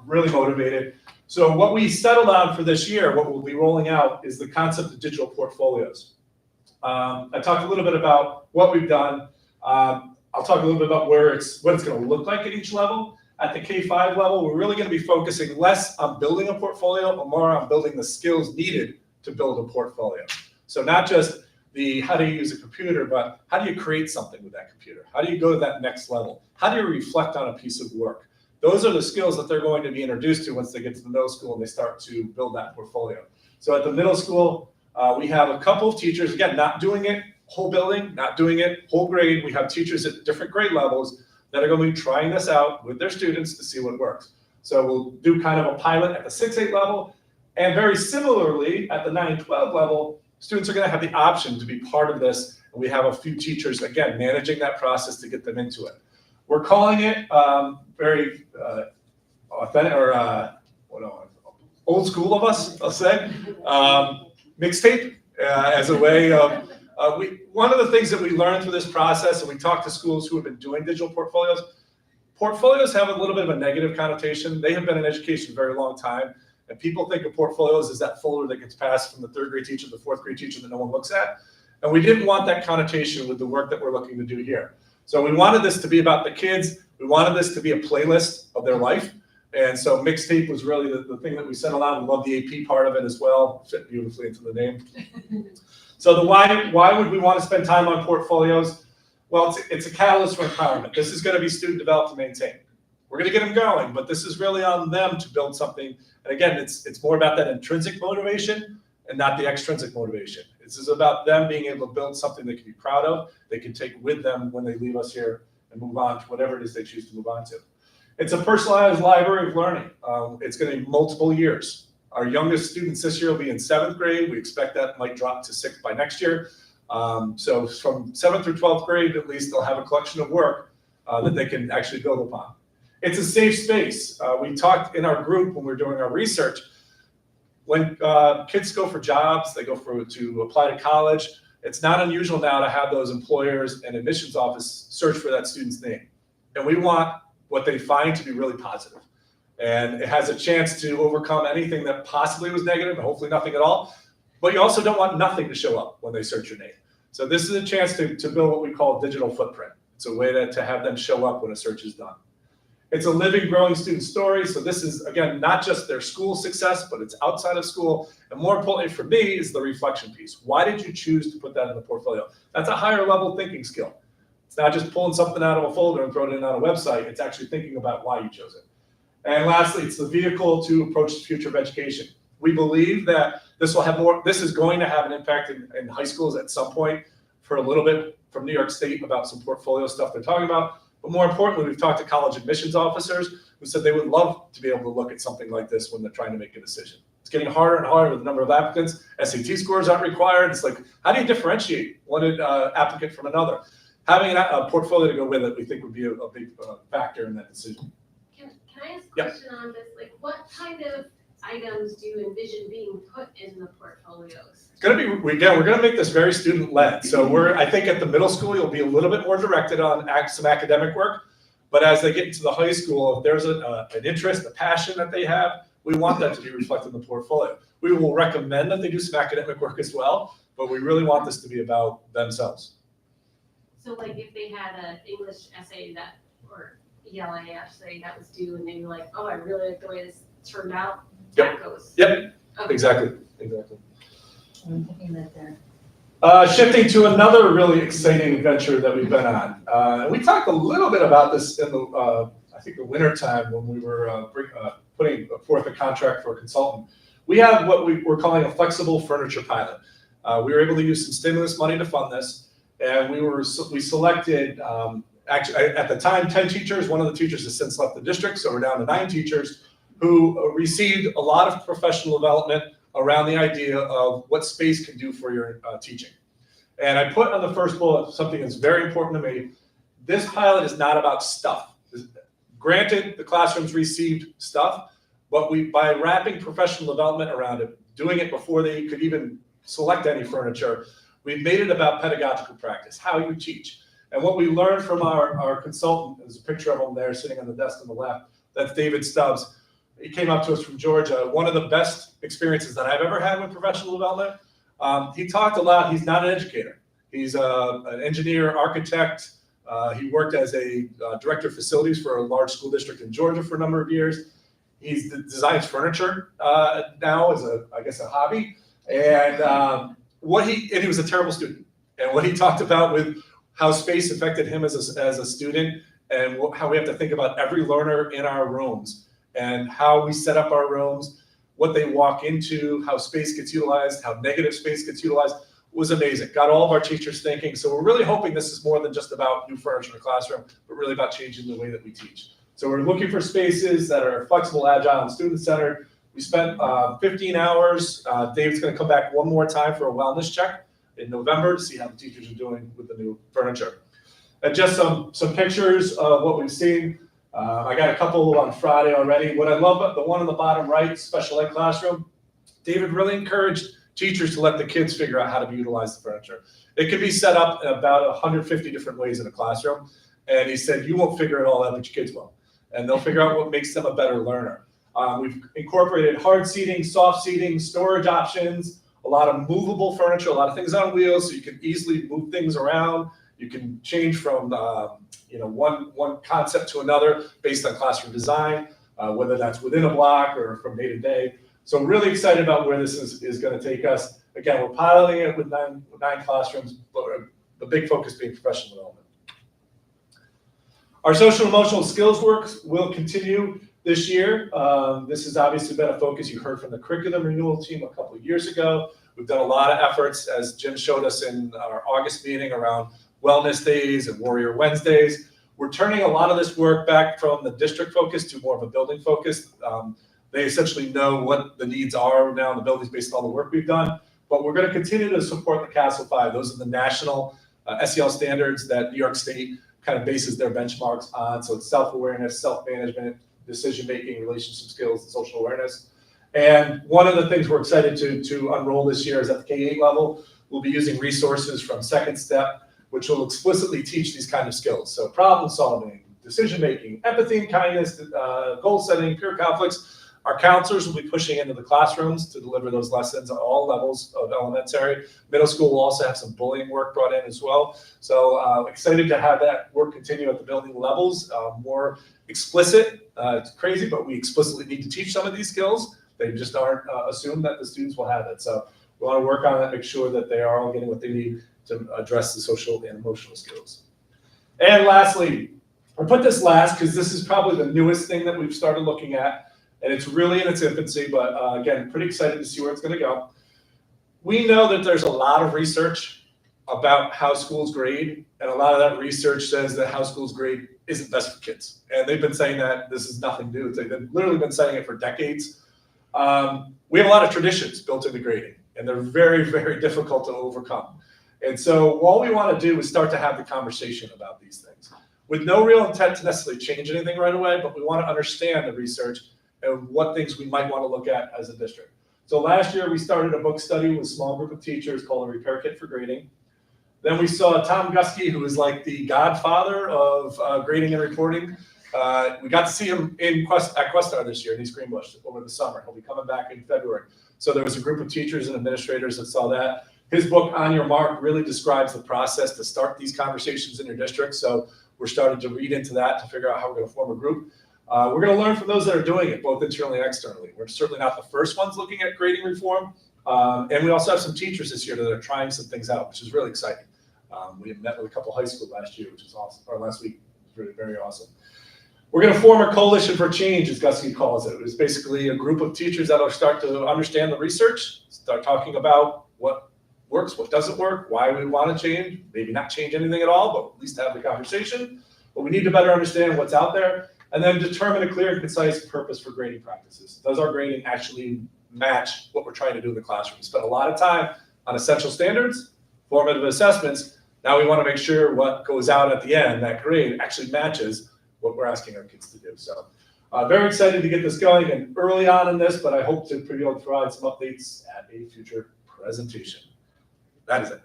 really motivated. So what we settled on for this year, what we'll be rolling out, is the concept of digital portfolios. I talked a little bit about what we've done. I'll talk a little bit about what it's going to look like at each level. At the K-5 level, we're really going to be focusing less on building a portfolio, but more on building the skills needed to build a portfolio. So not just the how do you use a computer, but how do you create something with that computer? How do you go to that next level? How do you reflect on a piece of work? Those are the skills that they're going to be introduced to once they get to the middle school and they start to build that portfolio. So at the middle school, we have a couple of teachers, again, not doing it whole building, not doing it whole grade. We have teachers at different grade levels that are going to be trying this out with their students to see what works. So we'll do kind of a pilot at the 6-8 level, and very similarly at the 9-12 level, students are going to have the option to be part of this, and we have a few teachers, again, managing that process to get them into it. We're calling it very authentic, or old school of us, I'll say, mixtape, as a way of, one of the things that we learned through this process, and we talked to schools who have been doing digital portfolios have a little bit of a negative connotation. They have been in education a very long time, and people think of portfolios as that folder that gets passed from the 3rd grade teacher to the 4th grade teacher that no one looks at. And we didn't want that connotation with the work that we're looking to do here. So we wanted this to be about the kids. We wanted this to be a playlist of their life. And so mixtape was really the thing that we settled on. We love the AP part of it as well. Fit beautifully into the name. So the why would we want to spend time on portfolios? Well, it's a catalyst for empowerment. This is going to be student developed and maintained. We're going to get them going, but this is really on them to build something. And again, it's more about that intrinsic motivation and not the extrinsic motivation. This is about them being able to build something they can be proud of, they can take with them when they leave us here and move on to whatever it is they choose to move on to. It's a personalized library of learning. It's going to be multiple years. Our youngest students this year will be in 7th grade. We expect that might drop to 6th by next year. So from 7th through 12th grade, at least they'll have a collection of work that they can actually build upon. It's a safe space. We talked in our group when we were doing our research, when kids go for jobs, they go to apply to college, it's not unusual now to have those employers and admissions office search for that student's name. And we want what they find to be really positive. And it has a chance to overcome anything that possibly was negative, and hopefully nothing at all. But you also don't want nothing to show up when they search your name. So this is a chance to build what we call a digital footprint. It's a way to have them show up when a search is done. It's a living, growing student story. So this is, again, not just their school success, but it's outside of school. And more importantly for me is the reflection piece. Why did you choose to put that in the portfolio? That's a higher level thinking skill. It's not just pulling something out of a folder and throwing it in on a website. It's actually thinking about why you chose it. And lastly, it's the vehicle to approach the future of education. We believe that this is going to have an impact in high schools at some point. For a little bit from New York State about some portfolio stuff they're talking about. But more importantly, we've talked to college admissions officers who said they would love to be able to look at something like this when they're trying to make a decision. It's getting harder and harder with the number of applicants. SAT scores aren't required. It's like, how do you differentiate one applicant from another? Having a portfolio to go with it, we think would be a big factor in that decision. Can I ask a question on this? Like, what kind of items do you envision being put in the portfolios? It's going to be, we're going to make this very student-led. So I think at the middle school, you'll be a little bit more directed on some academic work. But as they get into the high school, if there's an interest, a passion that they have, We want that to be reflected in the portfolio. We will recommend that they do some academic work as well, but we really want this to be about themselves. So like if they had an English essay that, or ELA essay that was due and they were like, oh, I really like the way this turned out, that goes. Yep, Okay. exactly. I'm thinking that they're. Shifting to another really exciting adventure that we've been on. We talked a little bit about this in the, I think the winter time when we were putting forth a contract for a consultant. We have what we're calling a flexible furniture pilot. We were able to use some stimulus money to fund this, and we selected, actually at the time, 10 teachers. One of the teachers has since left the district, so we're down to 9 teachers who received a lot of professional development around the idea of what space can do for your teaching. And I put on the first bullet something that's very important to me. This pilot is not about stuff. Granted, the classrooms received stuff, but by wrapping professional development around it, doing it before they could even select any furniture, we've made it about pedagogical practice, how you teach. And what we learned from our consultant, there's a picture of him there sitting on the desk on the left, that's David Stubbs. He came up to us from Georgia. One of the best experiences that I've ever had with professional development. He talked a lot. He's not an educator. He's an engineer, architect. He worked as a director of facilities for a large school district in Georgia for a number of years. He designs furniture now as a hobby. And he was a terrible student. And what he talked about with how space affected him as a student, and how we have to think about every learner in our rooms, and how we set up our rooms, what they walk into, how space gets utilized, how negative space gets utilized, was amazing. Got all of our teachers thinking. So we're really hoping this is more than just about new furniture in the classroom, but really about changing the way that we teach. So we're looking for spaces that are flexible, agile, and student-centered. We spent 15 hours. Dave's gonna come back one more time for a wellness check in November to see how the teachers are doing with the new furniture. And just some pictures of what we've seen. I got a couple on Friday already. What I love about the one on the bottom right, special ed classroom, David really encouraged teachers to let the kids figure out how to utilize the furniture. It can be set up in about 150 different ways in a classroom. And he said, you won't figure it all out, but your kids will. And they'll figure out what makes them a better learner. We've incorporated hard seating, soft seating, storage options, a lot of movable furniture, a lot of things on wheels, so you can easily move things around. You can change from one concept to another based on classroom design, whether that's within a block or from day to day. So I'm really excited about where this is going to take us. Again, we're piloting it with nine classrooms, but the big focus being professional development. Our social and emotional skills work will continue this year. This has obviously been a focus. You heard from the curriculum renewal team a couple of years ago. We've done a lot of efforts, as Jim showed us in our August meeting, around wellness days and Warrior Wednesdays. We're turning a lot of this work back from the district focus to more of a building focus. They essentially know what the needs are now in the buildings based on all the work we've done. But we're going to continue to support the CASEL 5. Those are the national SEL standards that New York State kind of bases their benchmarks on. So it's self-awareness, self-management, decision-making, relationship skills, and social awareness. And one of the things we're excited to unroll this year is at the K-8 level, we'll be using resources from Second Step, which will explicitly teach these kind of skills. So problem solving, decision-making, empathy and kindness, goal setting, peer conflicts. Our counselors will be pushing into the classrooms to deliver those lessons at all levels of elementary. Middle school will also have some bullying work brought in as well. So excited to have that work continue at the building levels, more explicit. It's crazy, but we explicitly need to teach some of these skills. They just aren't assumed that the students will have it. So we want to work on that, make sure that they are all getting what they need to address the social and emotional skills. And lastly, I put this last because this is probably the newest thing that we've started looking at. And it's really in its infancy, but again, pretty excited to see where it's going to go. We know that there's a lot of research about how schools grade, and a lot of that research says that how schools grade isn't best for kids. And they've been saying that. This is nothing new. They've literally been saying it for decades. We have a lot of traditions built into grading, and they're very, very difficult to overcome. And so all we want to do is start to have the conversation about these things with no real intent to necessarily change anything right away, but we want to understand the research and what things we might want to look at as a district. So last year we started a book study with a small group of teachers called A Repair Kit for Grading. Then we saw Tom Gusky, who is like the godfather of grading and reporting. We got to see him at Questar this year in East Greenbush over the summer. He'll be coming back in February. So there was a group of teachers and administrators that saw that. His book, On Your Mark, really describes the process to start these conversations in your district. So we're starting to read into that to figure out how we're going to form a group. We're going to learn from those that are doing it, both internally and externally. We're certainly not the first ones looking at grading reform. And we also have some teachers this year that are trying some things out, which is really exciting. We have met with a couple high school last year, which is awesome, or last week, really very awesome. We're going to form a coalition for change, as Gusky calls it. It's basically a group of teachers that will start to understand the research, start talking about what works, what doesn't work, why we want to change, maybe not change anything at all, but at least have the conversation. But we need to better understand what's out there, and then determine a clear and concise purpose for grading practices. Does our grading actually match what we're trying to do in the classroom? We spend a lot of time on essential standards, formative assessments. Now we want to make sure what goes out at the end, that grade, actually matches what we're asking our kids to do. So very excited to get this going and early on in this, but I hope to be able to provide some updates at a future presentation. That is it.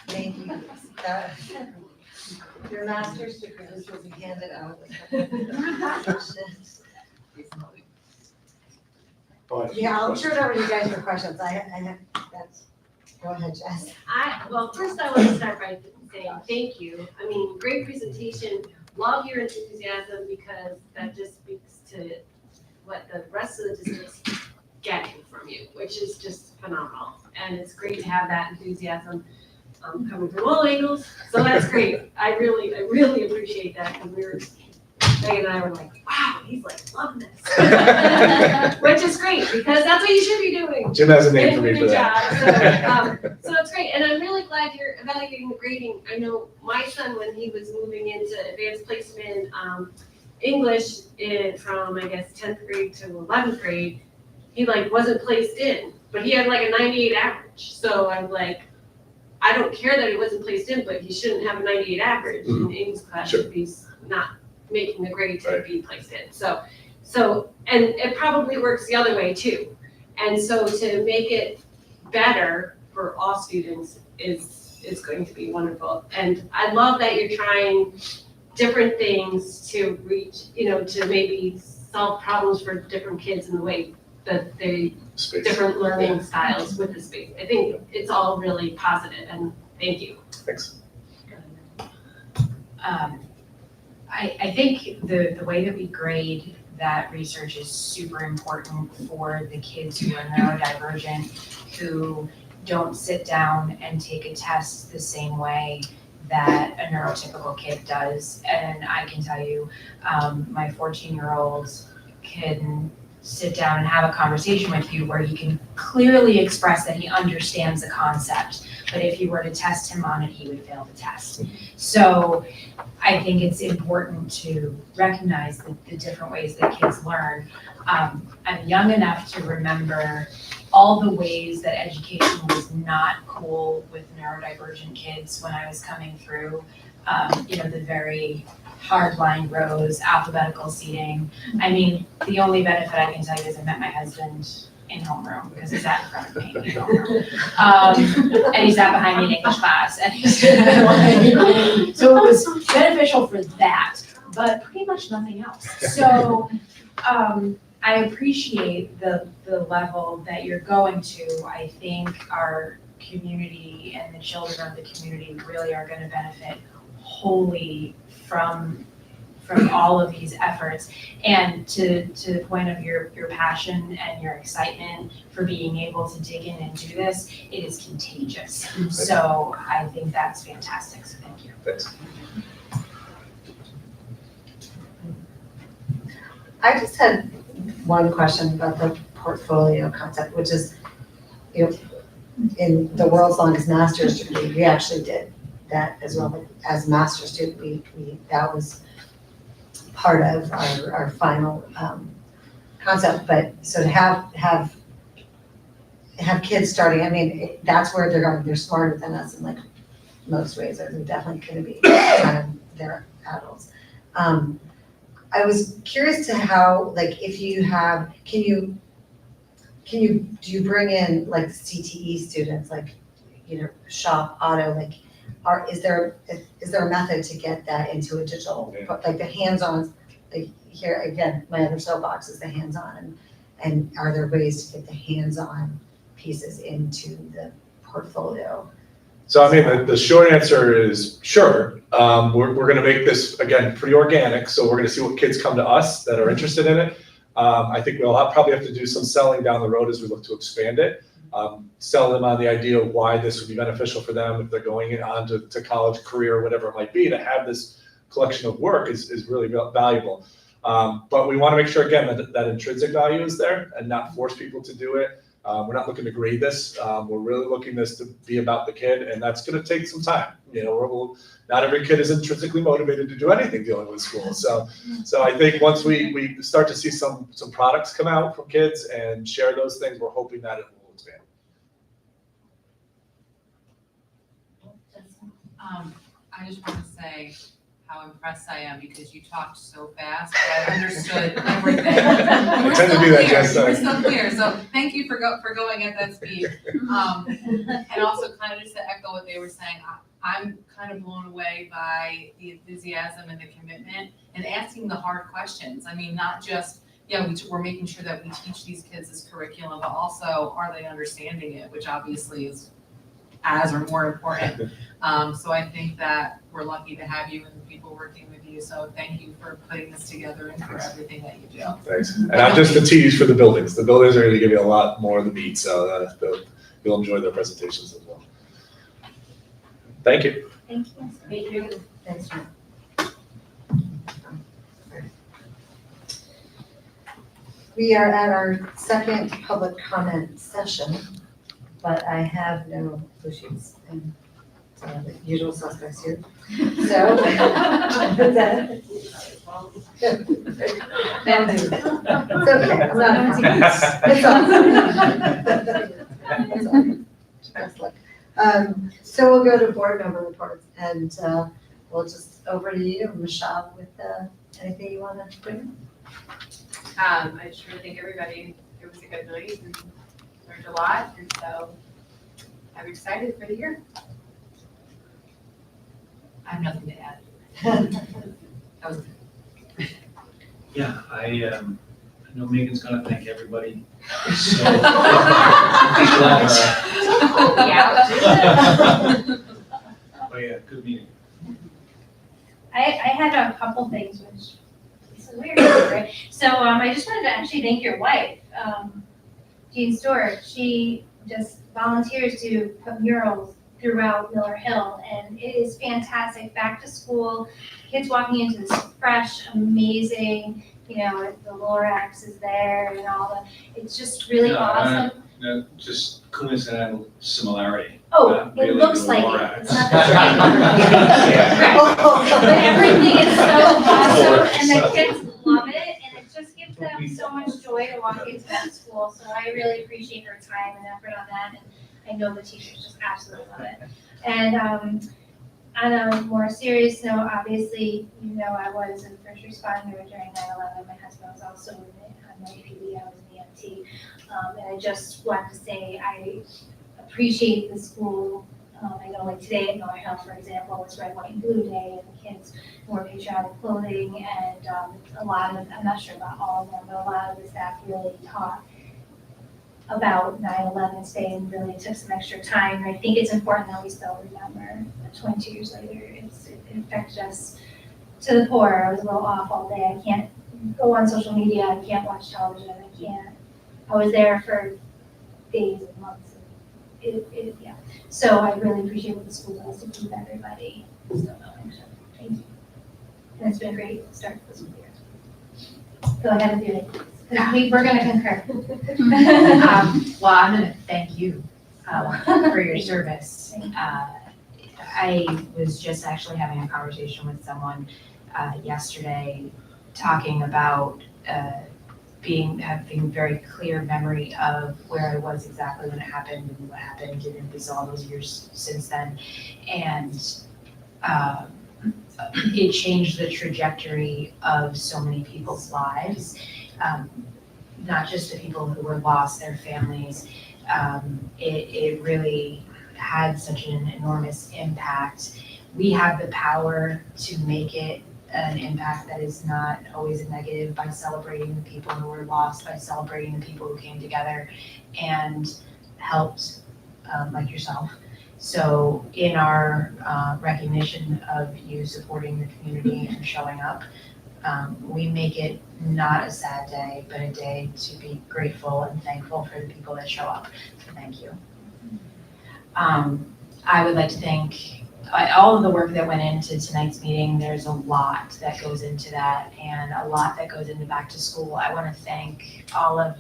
Thank you. Your master's degrees will be handed out. Yeah, I'll turn it over to you guys for questions. I have, that's, go ahead, Jess. Well, first I want to start by saying thank you. I mean, great presentation. Love your enthusiasm because that just speaks to what the rest of the district's getting from you, which is just phenomenal. And it's great to have that enthusiasm coming from all angles. So that's great. I really appreciate that because Megan and I were like, wow, he's like, love this. Which is great because that's what you should be doing. Jim has a name for me for that. So it's great. And I'm really glad you're evaluating the grading. I know my son, when he was moving into advanced placement English from, I guess, 10th grade to 11th grade, he like wasn't placed in, but he had like a 98 average. So I'm like, I don't care that he wasn't placed in, but he shouldn't have a 98 average in the English class if he's not making the grade to be placed in. So, and it probably works the other way too. And so to make it better for all students is going to be wonderful. And I love that you're trying different things to reach, to maybe solve problems for different kids in the way that they different learning styles with the space. I think it's all really positive, and thank you. Thanks. I think the way that we grade that research is super important for the kids who are neurodivergent, who don't sit down and take a test the same way that a neurotypical kid does. And I can tell you, my 14-year-old can sit down and have a conversation with you where he can clearly express that he understands the concept. But if you were to test him on it, he would fail the test. So I think it's important to recognize the different ways that kids learn. I'm young enough to remember all the ways that education was not cool with neurodivergent kids when I was coming through. The very hardline rows, alphabetical seating. I mean, the only benefit I can tell you is I met my husband in homeroom because he sat in front of me in homeroom. And he sat behind me in English class. And so it was beneficial for that, but pretty much nothing else. So I appreciate the level that you're going to. I think our community and the children of the community really are going to benefit wholly from all of these efforts. And to the point of your passion and your excitement for being able to dig in and do this, it is contagious. So I think that's fantastic, so thank you. Thanks. I just had one question about the portfolio concept, which is, in the world's longest master's degree, we actually did that as well. As a master's student, we that was part of our final concept. But so to have kids starting, I mean, that's where they're going. They're smarter than us in like most ways, or they're definitely going to be they're adults. I was curious to how, like, if you have, do you bring in like CTE students, like, shop auto, like, is there a method to get that into a digital, like the hands-on, like here, again, my other soapbox is the hands-on, and are there ways to get the hands-on pieces into the portfolio? So I mean, the short answer is sure. We're gonna make this, again, pretty organic, so we're gonna see what kids come to us that are interested in it. I think we'll probably have to do some selling down the road as we look to expand it. Sell them on the idea of why this would be beneficial for them if they're going on to college, career, whatever it might be. To have this collection of work is really valuable. But we wanna make sure, again, that intrinsic value is there and not force people to do it. We're not looking to grade this. We're really looking this to be about the kid, and that's going to take some time. Not every kid is intrinsically motivated to do anything dealing with school. So I think once we start to see some products come out from kids and share those things, we're hoping that it will expand. I just want to say how impressed I am because you talked so fast, but I understood everything. I tend to do that, Jess. You were so clear, so thank you for going at that speed. And also kind of just to echo what they were saying, I'm kind of blown away by the enthusiasm and the commitment and asking the hard questions. I mean, not just, we're making sure that we teach these kids this curriculum, but also are they understanding it, which obviously is as or more important. So I think that we're lucky to have you and the people working with you. So thank you for putting this together and for everything that you do. Thanks. And I'm just the tease for the buildings. The buildings are going to give you a lot more of the meat, so you'll enjoy their presentations as well. Thank you. Thank you. Thank you. Thanks, Matt. We are at our second public comment session, but I have no issues and the usual suspects here. So. It's okay, I'm not it's all. Just look. So we'll go to board member reports and we'll just over to you, Michelle, with anything you want to bring. I just want to thank everybody. It was a good night and learned a lot, and so I'm excited for the year. I have nothing to add. That was Yeah, I know Megan's gonna thank everybody. So, but yeah, good meeting. I had a couple things, which is weird, right? So I just wanted to actually thank your wife, Jean Stewart. She just volunteers to put murals throughout Miller Hill, and it is fantastic. Back to school, kids walking into this fresh, amazing, the Lorax is there and all the, it's just really awesome. No, just coincidental similarity. Oh, Really it looks the like Lorax. it. It's not the same. But everything is so awesome, and the kids love it, and it just gives them so much joy to walk into that school. So I really appreciate her time and effort on that, and I know the teachers just absolutely love it. And on a more serious note, obviously, I was a first responder during 9/11. My husband was also on my APB, I was an EMT. And I just want to say I appreciate the school. I know like today at Miller Hill, for example, it's Red, White, and Blue Day, and the kids wore patriotic clothing, and a lot of, I'm not sure about all of them, but a lot of the staff really taught about 9/11 Day and really took some extra time. And I think it's important that we still remember that 22 years later, it affected us to the core. I was a little off all day. I can't go on social media. I can't watch television. I was there for days and months. Yeah. So I really appreciate what the school does to keep everybody still knowing. So thank you. And it's been a great start to the school year. Go ahead and do it. We're going to concur. Well, I'm going to thank you for your service. I was just actually having a conversation with someone yesterday talking about having very clear memory of where I was exactly when it happened and what happened and it was all those years since then. And it changed the trajectory of so many people's lives. Not just the people who were lost, their families. It really had such an enormous impact. We have the power to make it an impact that is not always a negative by celebrating the people who were lost, by celebrating the people who came together and helped, like yourself. So in our recognition of you supporting the community and showing up, we make it not a sad day, but a day to be grateful and thankful for the people that show up. So thank you. I would like to thank all of the work that went into tonight's meeting. There's a lot that goes into that and a lot that goes into back to school. I want to thank all of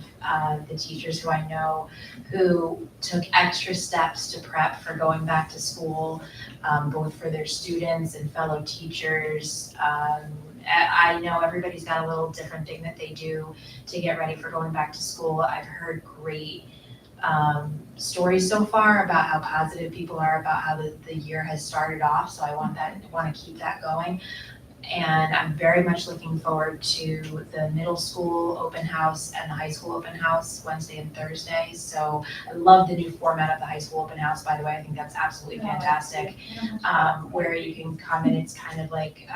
the teachers who I know who took extra steps to prep for going back to school, both for their students and fellow teachers. I know everybody's got a little different thing that they do to get ready for going back to school. I've heard great stories so far about how positive people are about how the year has started off. So I want to keep that going. And I'm very much looking forward to the middle school open house and the high school open house Wednesday and Thursday. So I love the new format of the high school open house, by the way. I think that's absolutely fantastic. Where you can come and it's kind of like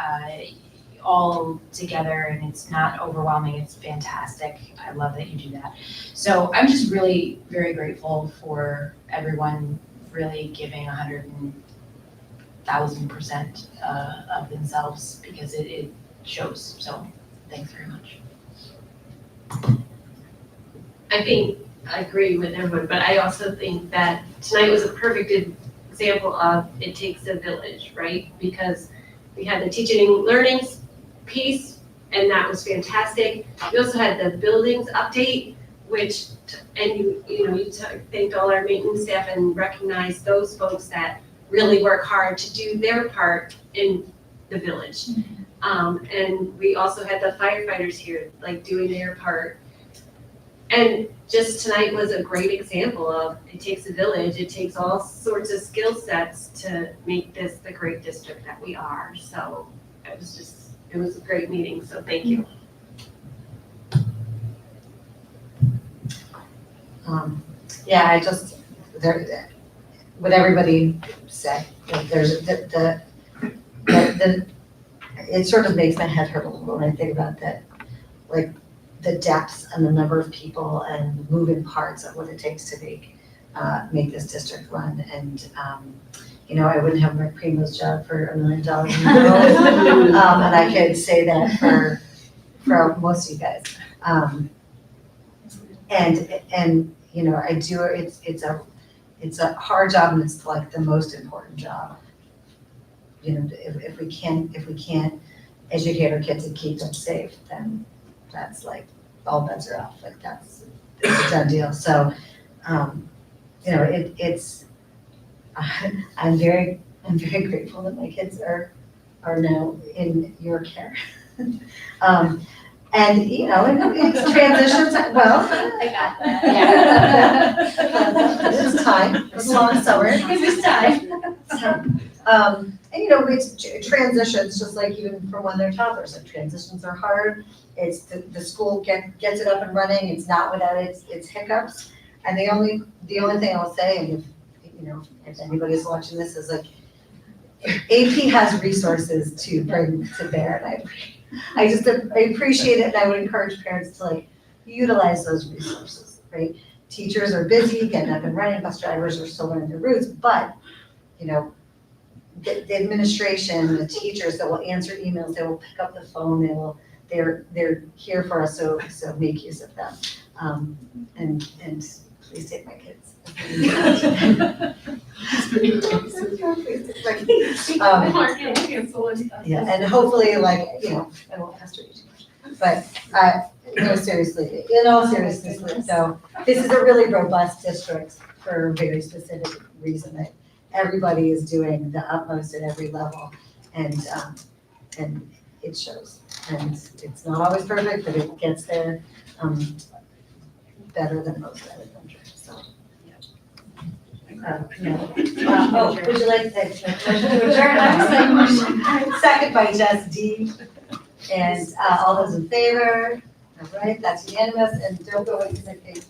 all together and it's not overwhelming. It's fantastic. I love that you do that. So I'm just really very grateful for everyone really giving 100,000% of themselves because it shows. So thanks very much. I think I agree with everyone, but I also think that tonight was a perfect example of it takes a village, right? Because we had the teaching and learning piece, and that was fantastic. We also had the buildings update, which, and you thanked all our maintenance staff and recognized those folks that really work hard to do their part in the village. And we also had the firefighters here, like doing their part. And just tonight was a great example of it takes a village, it takes all sorts of skill sets to make this the great district that we are. So it was a great meeting, so thank you. Yeah, I just, what everybody said, there's it sort of makes my head hurt a little when I think about that, like the depths and the number of people and moving parts of what it takes to make this district run. And I wouldn't have Rick Primo's job for $1 million in the world. And I could say that for most of you guys. I do, it's a hard job and it's like the most important job. If we can't educate our kids and keep them safe, then that's like all bets are off. Like it's a done deal. So, I'm very grateful that my kids are now in your care. And it's transitions. Well, I got that. Yeah. It's time. It's a long summer. It's time. It's transitions, just like even from when they're toddlers. Like transitions are hard. It's the school gets it up and running. It's not without its hiccups. And the only thing I will say, and if anybody's watching this, is like AP has resources to bring to bear, and I appreciate it, and I would encourage parents to utilize those resources, right? Teachers are busy getting up and running, bus drivers are still learning their routes, but the administration, the teachers that will answer emails, they will pick up the phone, they're here for us, so make use of them. And please take my kids. Yeah, and hopefully, I won't pester you too much, but seriously, in all seriousness, so this is a really robust district for a very specific reason that everybody is doing the utmost at every level, and it shows. And it's not always perfect, but it gets there better than most other countries. So. Would you like to motion to adjourn? Second by Jess D. And all those in favor? All right, that's unanimous. And don't go away because I think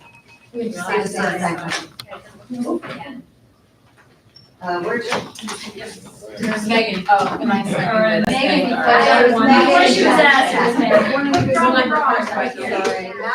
we have to say the same thing. We're just. There's Megan, oh, and I seconded. Megan, Sorry. I was Megan. She was asking. asking. Sorry.